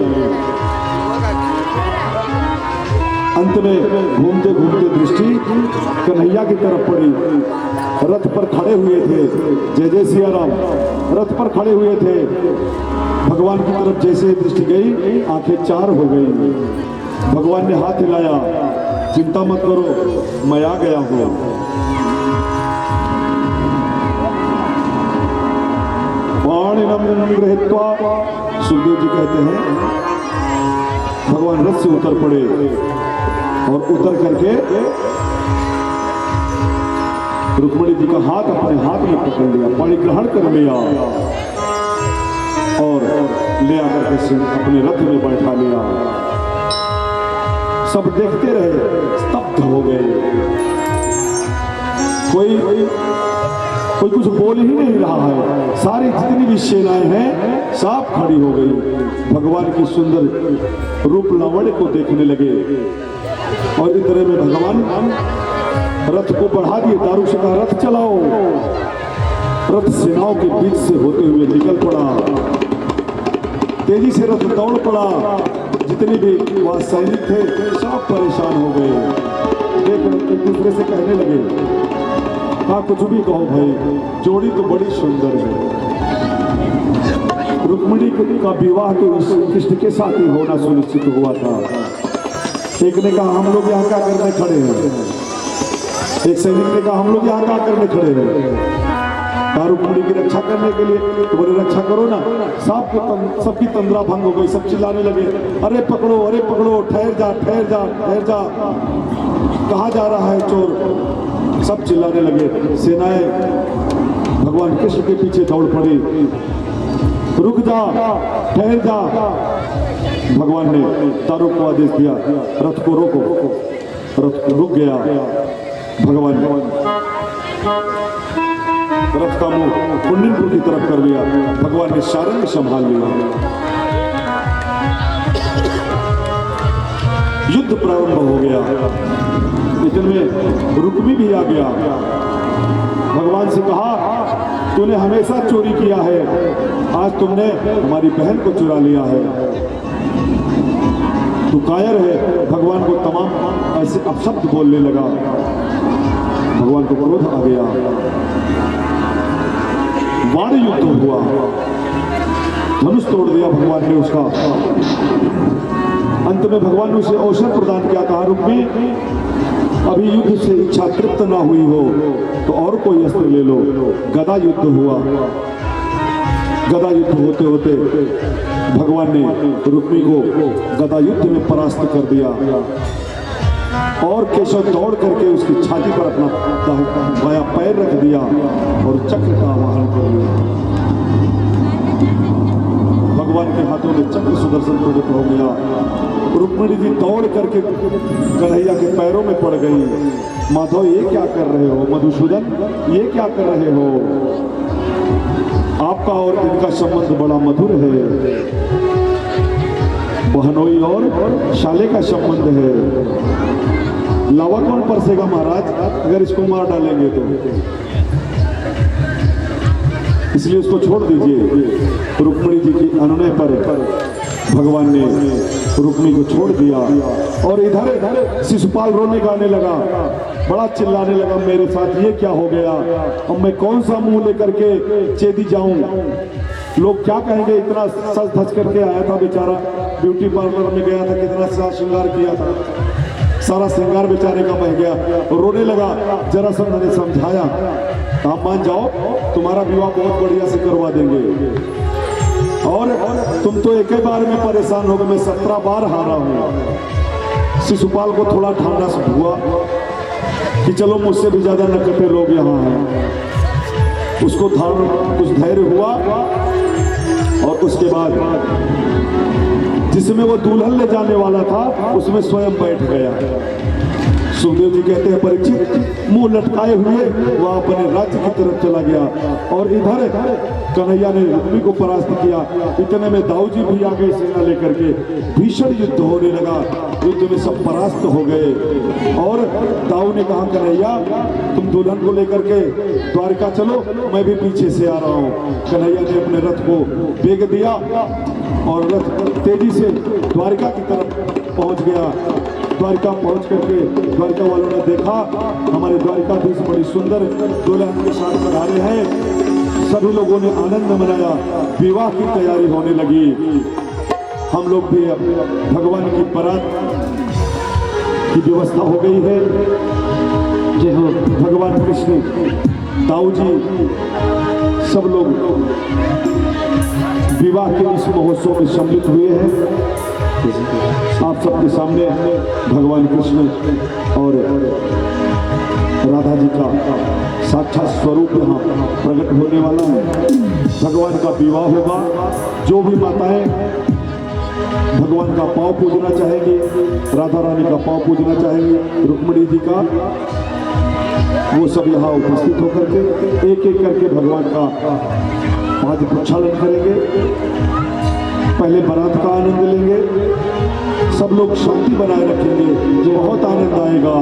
अंत में घूमते घूमते दृष्टि कन्हैया की तरफ पड़ी। रथ पर खड़े हुए थे, जय जय सिया राम, रथ पर खड़े हुए थे। भगवान की तरफ जैसे दृष्टि गई, आंखें चार हो गई। भगवान ने हाथ हिलाया, चिंता मत करो, मैं आ गया हूं। पाणिनम गृहीत्वा, सुखदेव जी कहते हैं भगवान रथ से उतर पड़े और उतर करके रुक्मिणी जी का हाथ अपने हाथ में पकड़ लिया, पानी ग्रहण कर लिया और ले आकर के अपने रथ में बैठा लिया। सब देखते रहे, स्तब्ध हो गए। कोई कुछ बोल ही नहीं रहा है। सारी जितनी भी सेनाएं हैं सब खड़ी हो गई। भगवान की सुंदर रूप लावण्य को देखने लगे। और इस तरह में भगवान रथ को बढ़ा दिए। दारू से कहा रथ चलाओ। रथ सेनाओं के बीच से होते हुए निकल पड़ा। तेजी से रथ दौड़ पड़ा। जितने भी वहां सैनिक थे सब परेशान हो गए। देख एक दूसरे से कहने लगे, हाँ कुछ भी कहो भाई, जोड़ी तो बड़ी सुंदर है। रुक्मिणी का विवाह तो कृष्ण के साथ ही होना सुनिश्चित हुआ था। एक ने कहा हम लोग यहाँ क्या करने खड़े हैं। एक सैनिक ने कहा हम लोग यहाँ क्या करने खड़े हैं। रुक्मिणी की रक्षा करने के लिए। तो बोले रक्षा करो ना। सबकी तंद्रा भंग हो गई। सब चिल्लाने लगे, अरे पकड़ो, ठहर जा, कहाँ जा रहा है चोर। सब चिल्लाने लगे। सेनाएं भगवान कृष्ण के पीछे दौड़ पड़ी। रुक जा, ठहर जा। भगवान ने दारू को आदेश दिया, रथ को रोको। रथ रुक गया। भगवान रथ का मुंह कुंडनपुर की तरफ कर लिया। भगवान ने सारंग संभाल लिया। युद्ध प्रारंभ हो गया। इतने रुक्मी भी आ गया। भगवान से कहा तूने हमेशा चोरी किया है, आज तुमने हमारी बहन को चुरा लिया है। तू कायर है। भगवान को तमाम ऐसे अपशब्द बोलने लगा। भगवान को क्रोध आ गया। वाण युद्ध हुआ। धनुष तोड़ दिया भगवान ने उसका। अंत में भगवान ने उसे अवसर प्रदान किया, कहा रुक्मी अभी युद्ध से इच्छा तृप्त ना हुई हो तो और कोई अस्त्र ले लो। गदा युद्ध हुआ। गदा युद्ध होते होते भगवान ने रुक्मी को गदा युद्ध में परास्त कर दिया और केशव दौड़ करके उसकी छाती पर अपना बायां पैर रख दिया और चक्र का आवाहन कर लिया। भगवान के हाथों में चक्र सुदर्शन प्रकट हो गया। रुक्मिणी जी दौड़ करके कन्हैया के पैरों में पड़ गई। माधव ये क्या कर रहे हो? मधुसूदन ये क्या कर रहे हो? आपका और इनका संबंध बड़ा मधुर है, बहनोई और शाले का संबंध है। लावा कौन परसेगा महाराज अगर इसको मार डालेंगे तो? इसलिए उसको छोड़ दीजिए। रुक्मिणी जी की अनुनय पर भगवान ने रुक्मी को छोड़ दिया और इधर शिशुपाल रोने गाने लगा, बड़ा चिल्लाने लगा, मेरे साथ ये क्या हो गया? अब मैं कौन सा मुंह लेकर के चेदी जाऊं? लोग क्या कहेंगे? इतना सज धज करके आया था बेचारा, ब्यूटी पार्लर में गया था, कितना सा श्रृंगार किया था, सारा श्रृंगार बेचारे का बह गया। रोने लगा। जरासंध ने समझाया, आप मान जाओ, तुम्हारा विवाह बहुत बढ़िया से करवा देंगे और तुम तो एक ही बार में परेशान हो गए, मैं 17 बार हारा हूं। शिशुपाल को थोड़ा ठंडा से हुआ कि चलो मुझसे भी ज्यादा नकटे लोग यहाँ हैं। उसको कुछ धैर्य हुआ और उसके बाद जिसमें वो दुल्हन ले जाने वाला था उसमें स्वयं बैठ गया। सुखदेव जी कहते हैं परीक्षित मुंह लटकाए हुए वह अपने राज्य की तरफ चला गया और इधर कन्हैया ने रुक्मी को परास्त किया। इतने में दाऊ जी भी आ गए सेना लेकर के। भीषण युद्ध होने लगा। युद्ध में सब परास्त हो गए और दाऊ ने कहा कन्हैया तुम दुल्हन को लेकर के द्वारका चलो, मैं भी पीछे से आ रहा हूँ। कन्हैया ने अपने रथ को वेग दिया और रथ तेजी से द्वारका की तरफ पहुंच गया। द्वारका पहुंच करके द्वारका वालों ने देखा हमारे द्वारकाधीश बड़ी सुंदर दुल्हन के साथ पधारे हैं। सभी लोगों ने आनंद मनाया। विवाह की तैयारी होने लगी। हम लोग भी भगवान की बारात की व्यवस्था हो गई है। जय हो भगवान कृष्ण, दाऊ जी सब लोग विवाह के इस महोत्सव में सम्मिलित हुए हैं। आप सबके सामने भगवान कृष्ण और राधा जी का साक्षात स्वरूप यहाँ प्रकट होने वाला है। भगवान का विवाह होगा। जो भी माताएं भगवान का पांव पूजना चाहेंगी, राधा रानी का पांव पूजना चाहेंगी, रुक्मिणी जी का, वो सब यहाँ उपस्थित होकर के एक एक करके भगवान का पाद प्रक्षालन करेंगे। पहले बारात का आनंद लेंगे। सब लोग शांति बनाए रखेंगे, जो बहुत आनंद आएगा।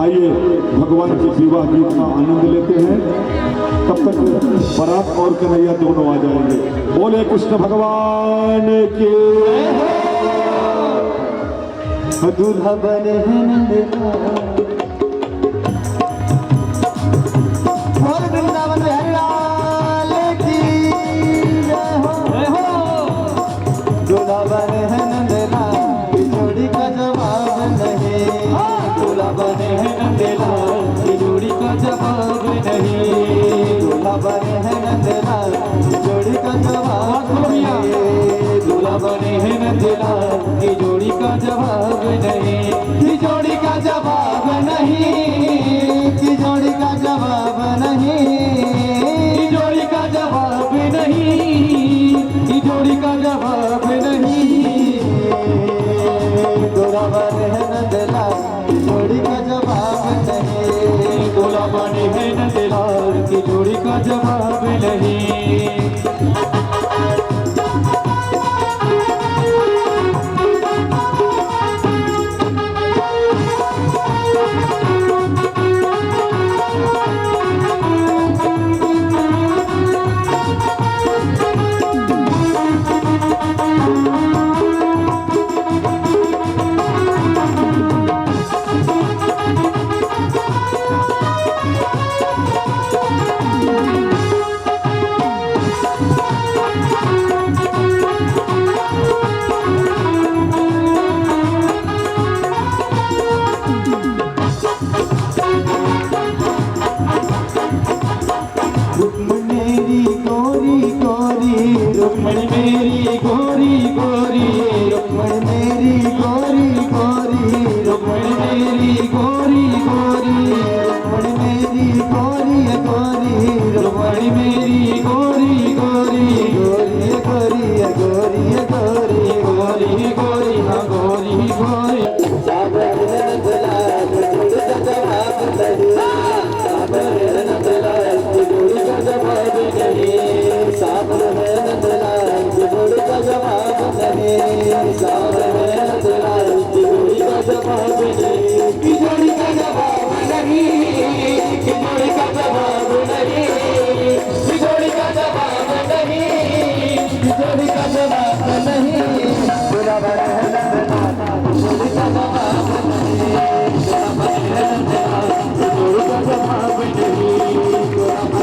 आइए भगवान के विवाह गीत का आनंद लेते हैं। तब तक बारात और कन्हैया दोनों आ जाएंगे। बोले कृष्ण भगवान के दूल्हा बने वृंदावन हरिलाल की जय हो। दूल्हा बने हैं नंदलाल, जोड़ी का जवाब नहीं। दूल्हा बने हैं नंदलाल, जोड़ी का जवाब नहीं। दूल्हा बने हैं नंदलाल, जोड़ी का जवाब नहीं। दूल्हा बने हैं नंदलाल, की जोड़ी का जवाब नहीं। की जोड़ी का जवाब नहीं। की जोड़ी का जवाब नहीं। की जोड़ी का जवाब नहीं। की जोड़ी का जवाब नहीं। दूल्हा बने हैं नंदलाल, जोड़ी का जवाब नहीं। दूल्हा बने हैं नंदलाल, की जोड़ी का जवाब नहीं। है नंदलाल की जोड़ी का जवाब नहीं, सावर है नंदलाल की जोड़ी का जवाब नहीं, सावर है नंदलाल की जोड़ी का जवाब नहीं, की जोड़ी का जवाब नहीं, की जोड़ी का जवाब नहीं, की जोड़ी का जवाब नहीं, की जोड़ी का जवाब नहीं, बुरा बड़ा है नंदलाल की जोड़ी का जवाब नहीं, बुरा बड़ा है नंदलाल की जोड़ी का जवाब नहीं, बुरा बड़ा है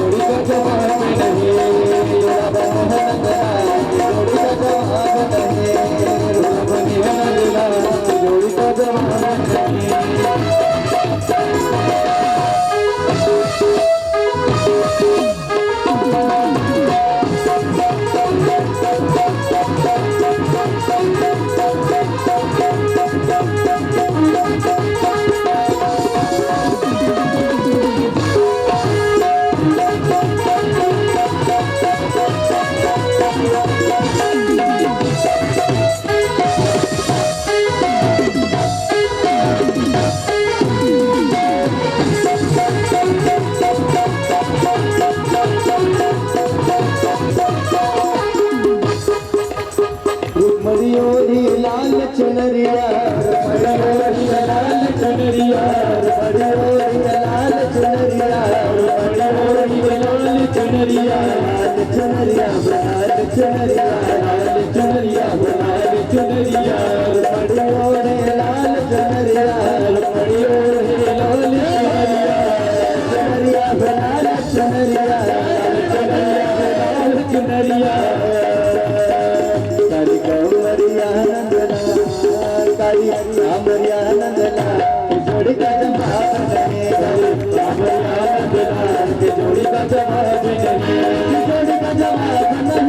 नंदलाल की जोड़ी का जवाब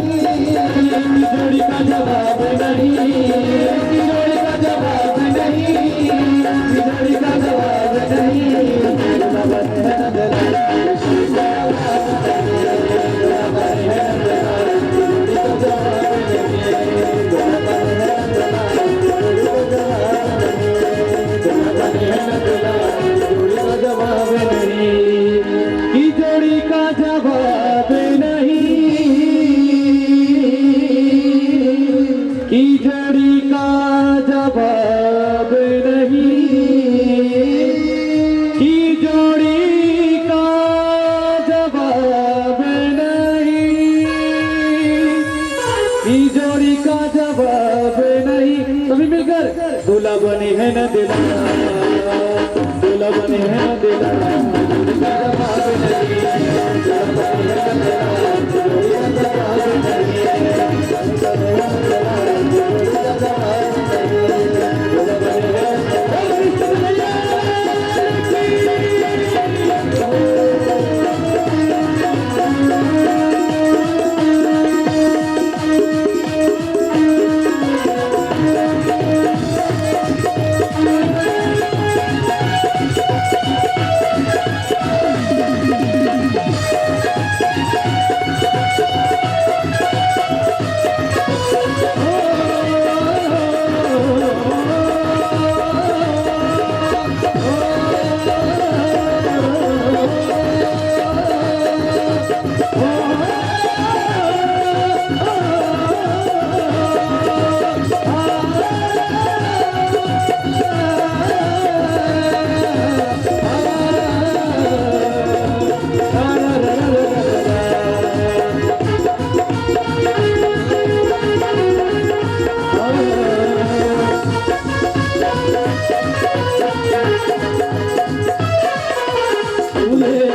नहीं, बुरा बड़ा है नंदलाल की जोड़ी का जवाब नहीं। दूल्हा बने है न दिला, दूल्हा बने है न दिला,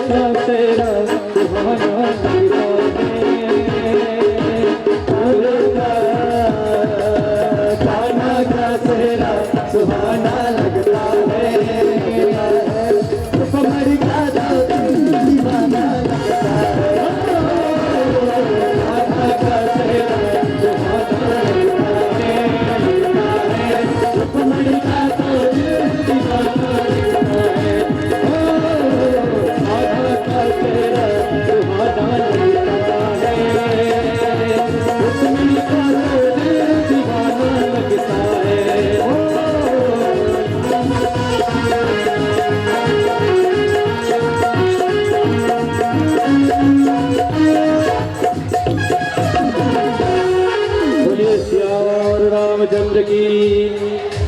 का तेरा सुहाना लगता है, कान्हा का तेरा सुहाना लगता है, कमर का दीवाना लगता है, कान्हा का तेरा सुहाना लगता है, कमर का दीवाना लगता है, कान्हा का तेरा सुहाना लगता है, कमर का दीवाना लगता है। बोलिए श्याम रामचंद्र की,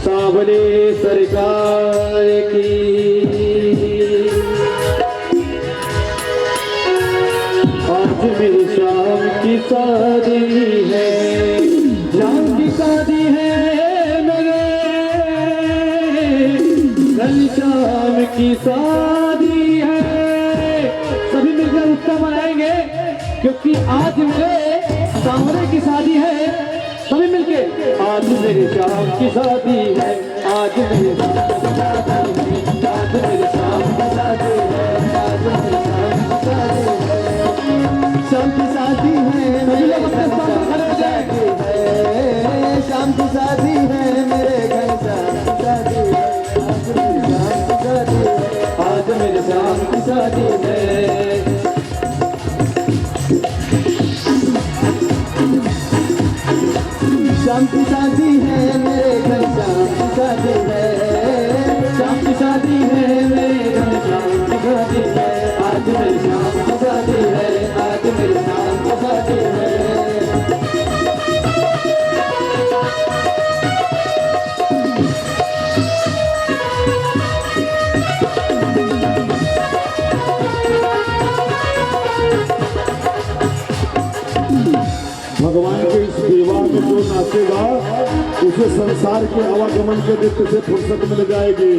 सावले सरकार की। आज मेरी शाम की शादी है, शाम की शादी है मेरे, कल शाम की शादी है। सभी मिलकर उत्सव मनाएंगे क्योंकि आज मेरे सामने की शादी है। सभी मिलके आज मेरी शाम की शादी है, आज मेरी शाम की शादी है, आज मेरी शाम की शादी है, आज मेरी शाम की शादी है, शाम की शादी है मेरे घर शादी है, शाम की शादी है मेरे घर शाम की शादी है, आज मेरी शाम की शादी है, आज मेरी शाम की शादी है। शाम की शादी है मेरे घर शाम की शादी है, शाम की शादी है मेरे घर शाम की शादी है, आज मेरी शाम की शादी है, आज मेरी शाम की शादी है। भगवान के इस विवाह में जो नाचेगा उसे संसार के आवागमन के नृत्य से फुर्सत मिल जाएगी।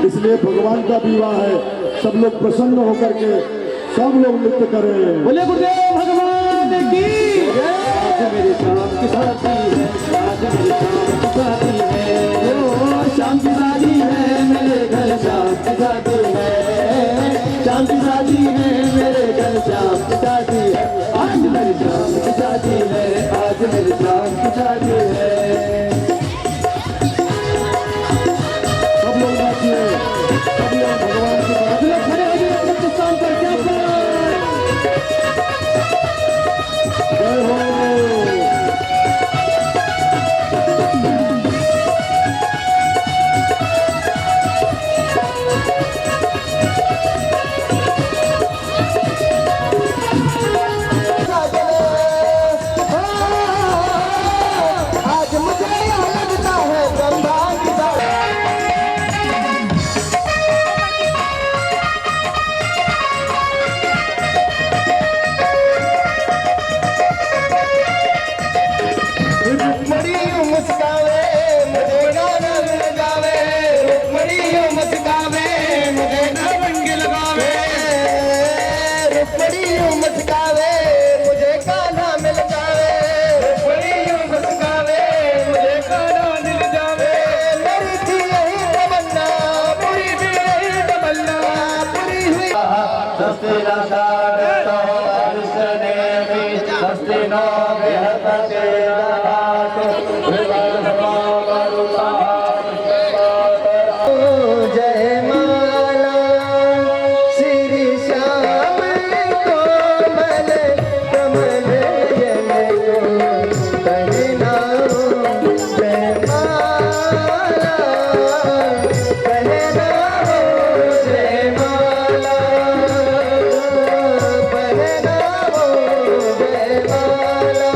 इसलिए भगवान का विवाह है, सब लोग प्रसन्न होकर के सब लोग नृत्य करें। बोले गुरुदेव भगवान की। आज मेरी शाम की शादी है, आज मेरी शाम की शादी है, ओ शाम की शादी है मेरे घर शाम की शादी है, शाम की शादी है मेरे घर शाम की शादी है, आज मेरी शाम की शादी है, आज मेरी शाम की शादी है। सब लोग नाचिए, सब लोग भगवान की बात। खड़े हो जाइए, सब शाम पर क्या जय हो। आज मुझे यह लगता है ब्रह्मा की रुक्मणी मुस्कावे मुझे गाना मिल जावे, रुक्मणी मुस्कावे मुझे ना रंग लगावे, रुक्मणी मुस्कावे मुझे गाना मिल जावे, रुक्मणी मुस्कावे मुझे गाना मिल जावे, मेरी थी यही तमन्ना पूरी भी यही तमन्ना पूरी हुई। सस्ते सस्ते नो बेहते जय माला श्री श्याम कोमल कमल जन को पहनाओ, जय माला पहनाओ, जय माला पहनाओ, जय माला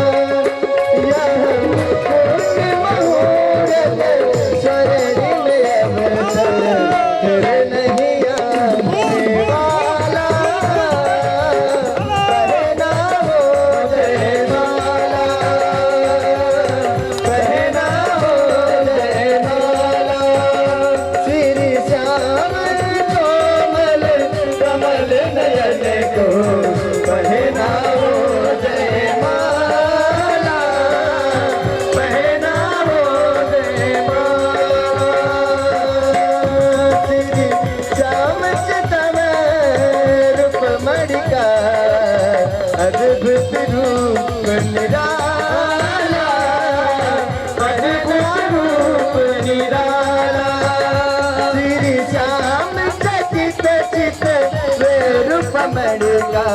कमर का अद्भुत रूप निराला, अद्भुत रूप निराला। श्री श्याम चकित चित वे रूप कमर का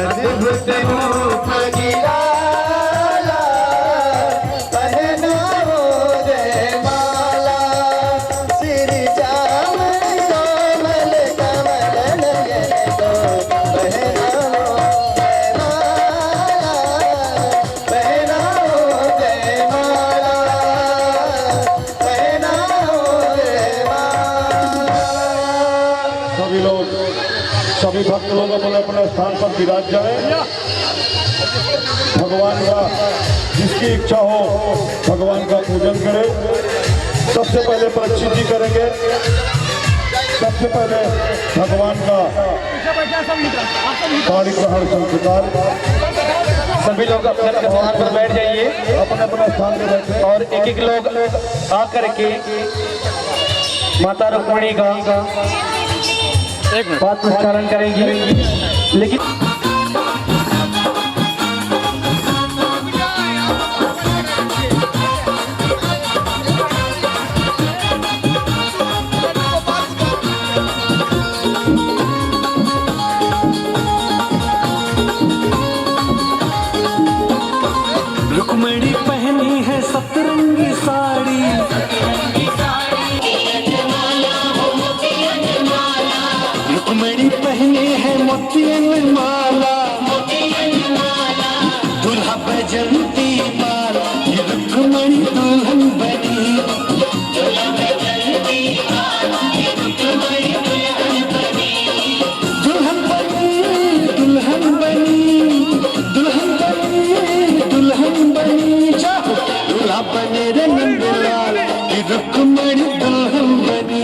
अद्भुत रूप निराला, पहनो जय माला। श्री श्याम कोमल कमल नयन को पहनो जय माला, पहनो जय माला, पहनो जय माला। सभी लोग, सभी भक्त लोग अपने अपने स्थान पर विराज जाए। भगवान का जिसकी इच्छा हो भगवान का पूजन करे। सबसे पहले परीक्षित जी करेंगे। सबसे पहले भगवान का पाणी ग्रहण संस्कार। सभी लोग अपने अपने स्थान पर बैठ जाइए अपने अपने स्थान पर बैठे और एक एक लोग आकर के माता रुक्मिणी का पाठ उच्चारण करेंगे। लेकिन रुक्मिणी पहनी है सतरंगी साड़ी, रुक्मिणी पहनी है मोतियन माला, दूल्हा बैजंती माल, ये रुक्मिणी दुल्हन बनी। दुल्हन बनी, दुल्हन बनी, दुल्हन बनी, दुल्हन बनी। जाओ दूल्हा बने रे नंदलाल, ये रुक्मिणी दुल्हन बनी।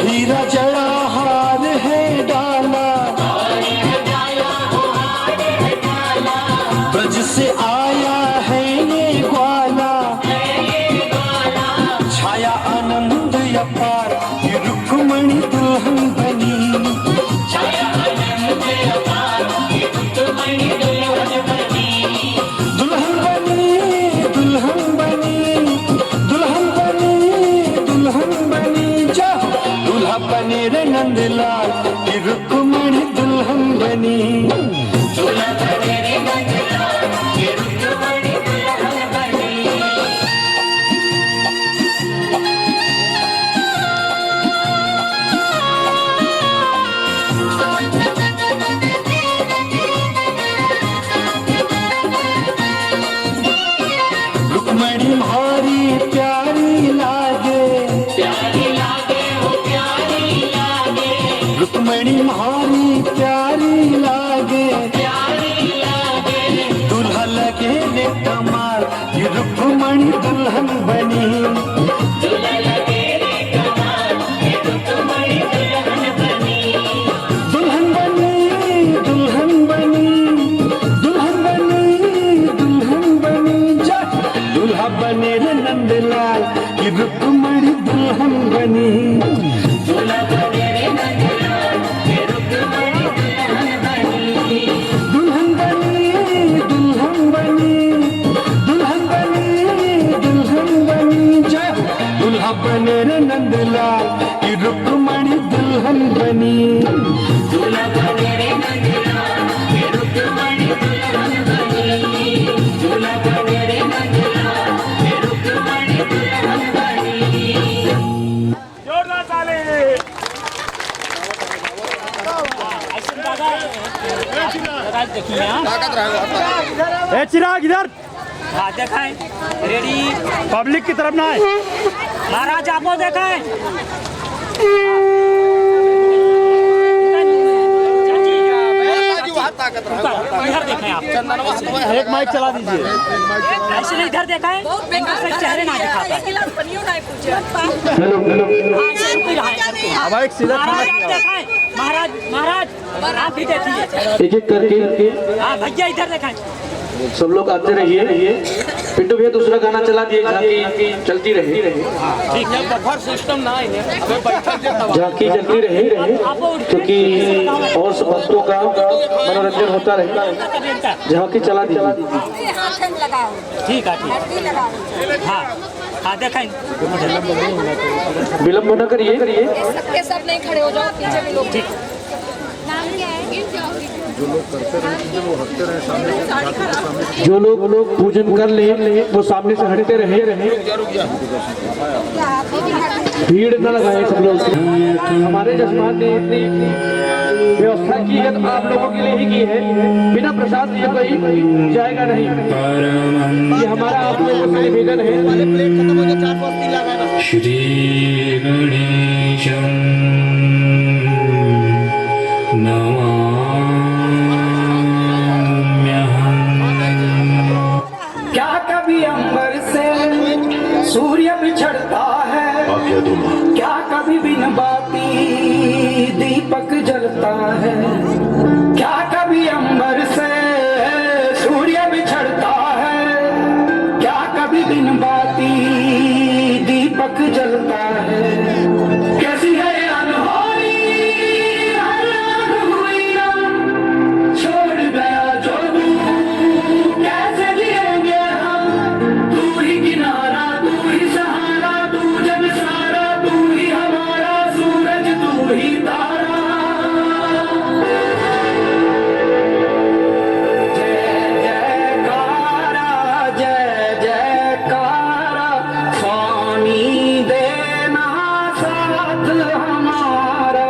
हीरा जड़ा हार है डाला, ब्रज से आया है ये ग्वाला, छाया आनंद अपार, ये रुक्मिणी दुल्हन बनी। दुल्हन बनी, दुल्हन बनी, दुल्हन बनी, दुल्हन बनी। जाओ दूल्हा बने रे नंदलाल, ये रुक्मिणी दुल्हन बनी। रुक्मिणी भारी प्यारी लागे, रुक्मिणी भारी प्यारी लागे, दूल्हा लगे रे कमाल, ये रुक्मिणी दुल्हन बनी। दुल्हन बनी, दुल्हन बनी, दुल्हन बनी, दुल्हन बनी। जा दूल्हा बने रे नंदलाल, ये रुक्मिणी दुल्हन बनी। दुल्हन बनी, दुल्हन बनी, दुल्हन बनी, दुल्हन बनी। जा दूल्हा बने रे नंदलाल, ये रुक्मिणी दुल्हन बनी। ए चिराग इधर हाँ देखाएं रेडी पब्लिक की तरफ ना है महाराज आपको देखाएं इधर देखें आप, एक माइक चला दीजिए। ऐसे नहीं इधर देखा है, चेहरे ना दिखाता है। हाँ, चलती रहा है। अब एक सीधा महाराज आप देखाएं, महाराज महाराज आप भी देखिए। एक एक करके हाँ भैया इधर देखाएं। सब लोग आते रहिए। पिंटू भैया दूसरा गाना चला दिए, झांकी चलती रही। ठीक है, बफर सिस्टम ना है, हमें बैठक झांकी चलती रही क्योंकि और भक्तों का मनोरंजन होता रहे। झांकी चला दीजिए। ठीक है, ठीक है। हाँ हाँ देखें, विलम्ब न करिए। सबके सब नहीं खड़े हो जाओ, पीछे भी लोग। ठीक। नाम क्या है? जो लोग पूजन कर ले वो सामने से हटते रहे। भीड़ न लगाए सब लोग। हमारे जजमान ने इतनी व्यवस्था की है तो आप लोगों के लिए ही की है। बिना प्रसाद दिए कोई जाएगा नहीं। ये हमारा आप लोगों से निवेदन है। श्री गणेशं क्या कभी अंबर से सूर्य बिछड़ता है? क्या कभी बिन बाती दीपक जलता है? क्या कभी अंबर से सूर्य बिछड़ता है? क्या कभी बिन बाती दीपक जलता है? कैसी है अनहोनी हुई ना, छोड़ गया जो तू, कैसे जिएंगे हम? तू ही किनारा, तू ही सहारा, तू जग सारा, तू ही हमारा सूरज, तू ही तारा। जय जयकारा स्वामी देना साथ हमारा।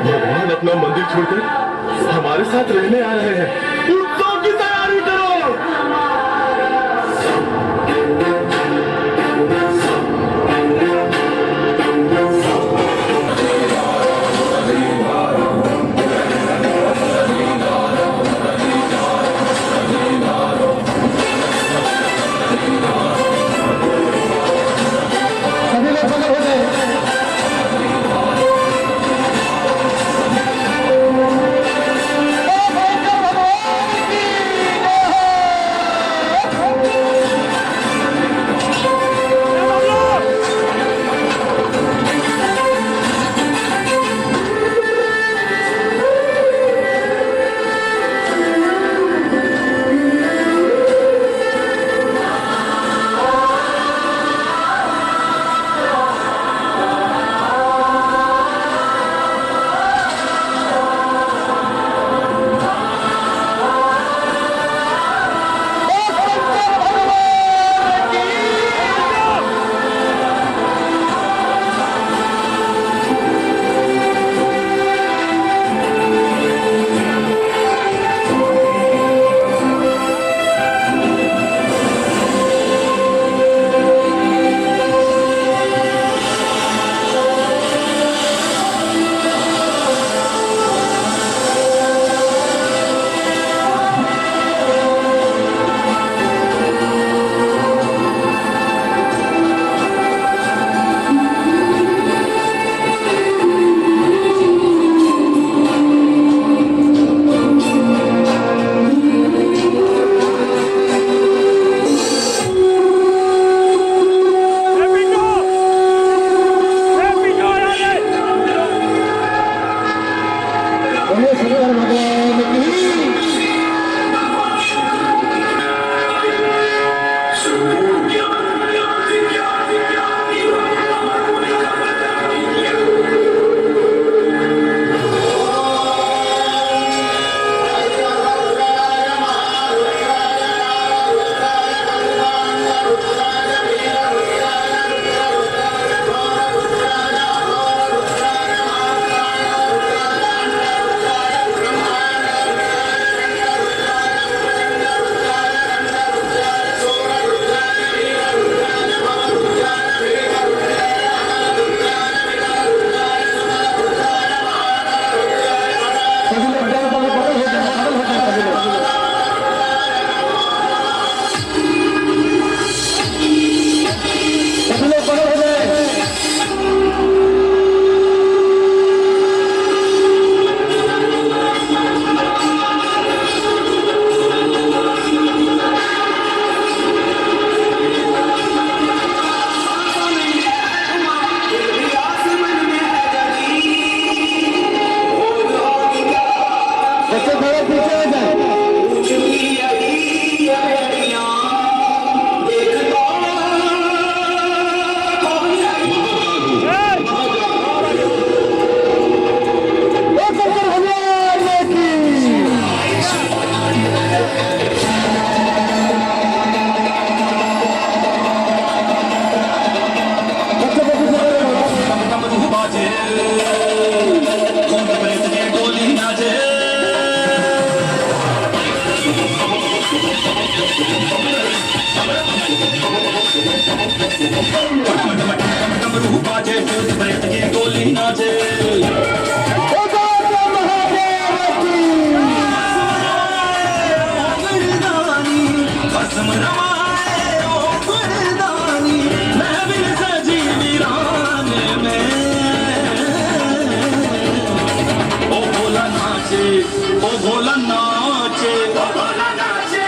भगवान अपना मंदिर छोड़कर हमारे साथ रहने आ रहे हैं। उत्सव की तैयारी करो। डमरू बाजे भूत प्रेत की गोली नाचे भस्म रमाए ओ गुणदानी मैं भी सजी वीरान में ओ भोला नाचे ओ भोला नाचे ओ भोला नाचे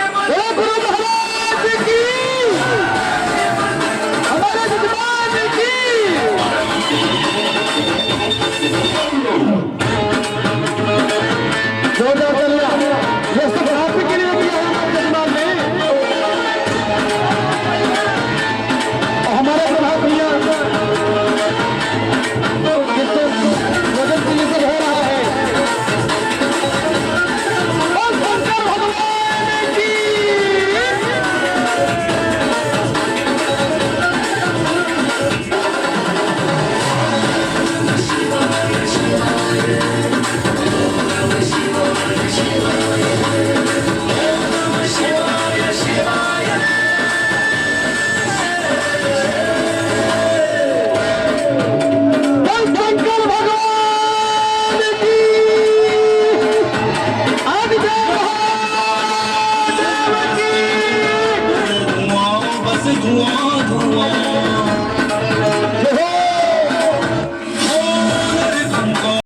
जोरदार तालियां। ये सब आप ही के लिए किया है हमारे जजमान ने। और हमारे प्रभात भैया जिससे वजन दिल्ली से हो रहा है और शंकर भगवान की शंकर भगवान की आदित्य महादेव की धुआं बस धुआं धुआं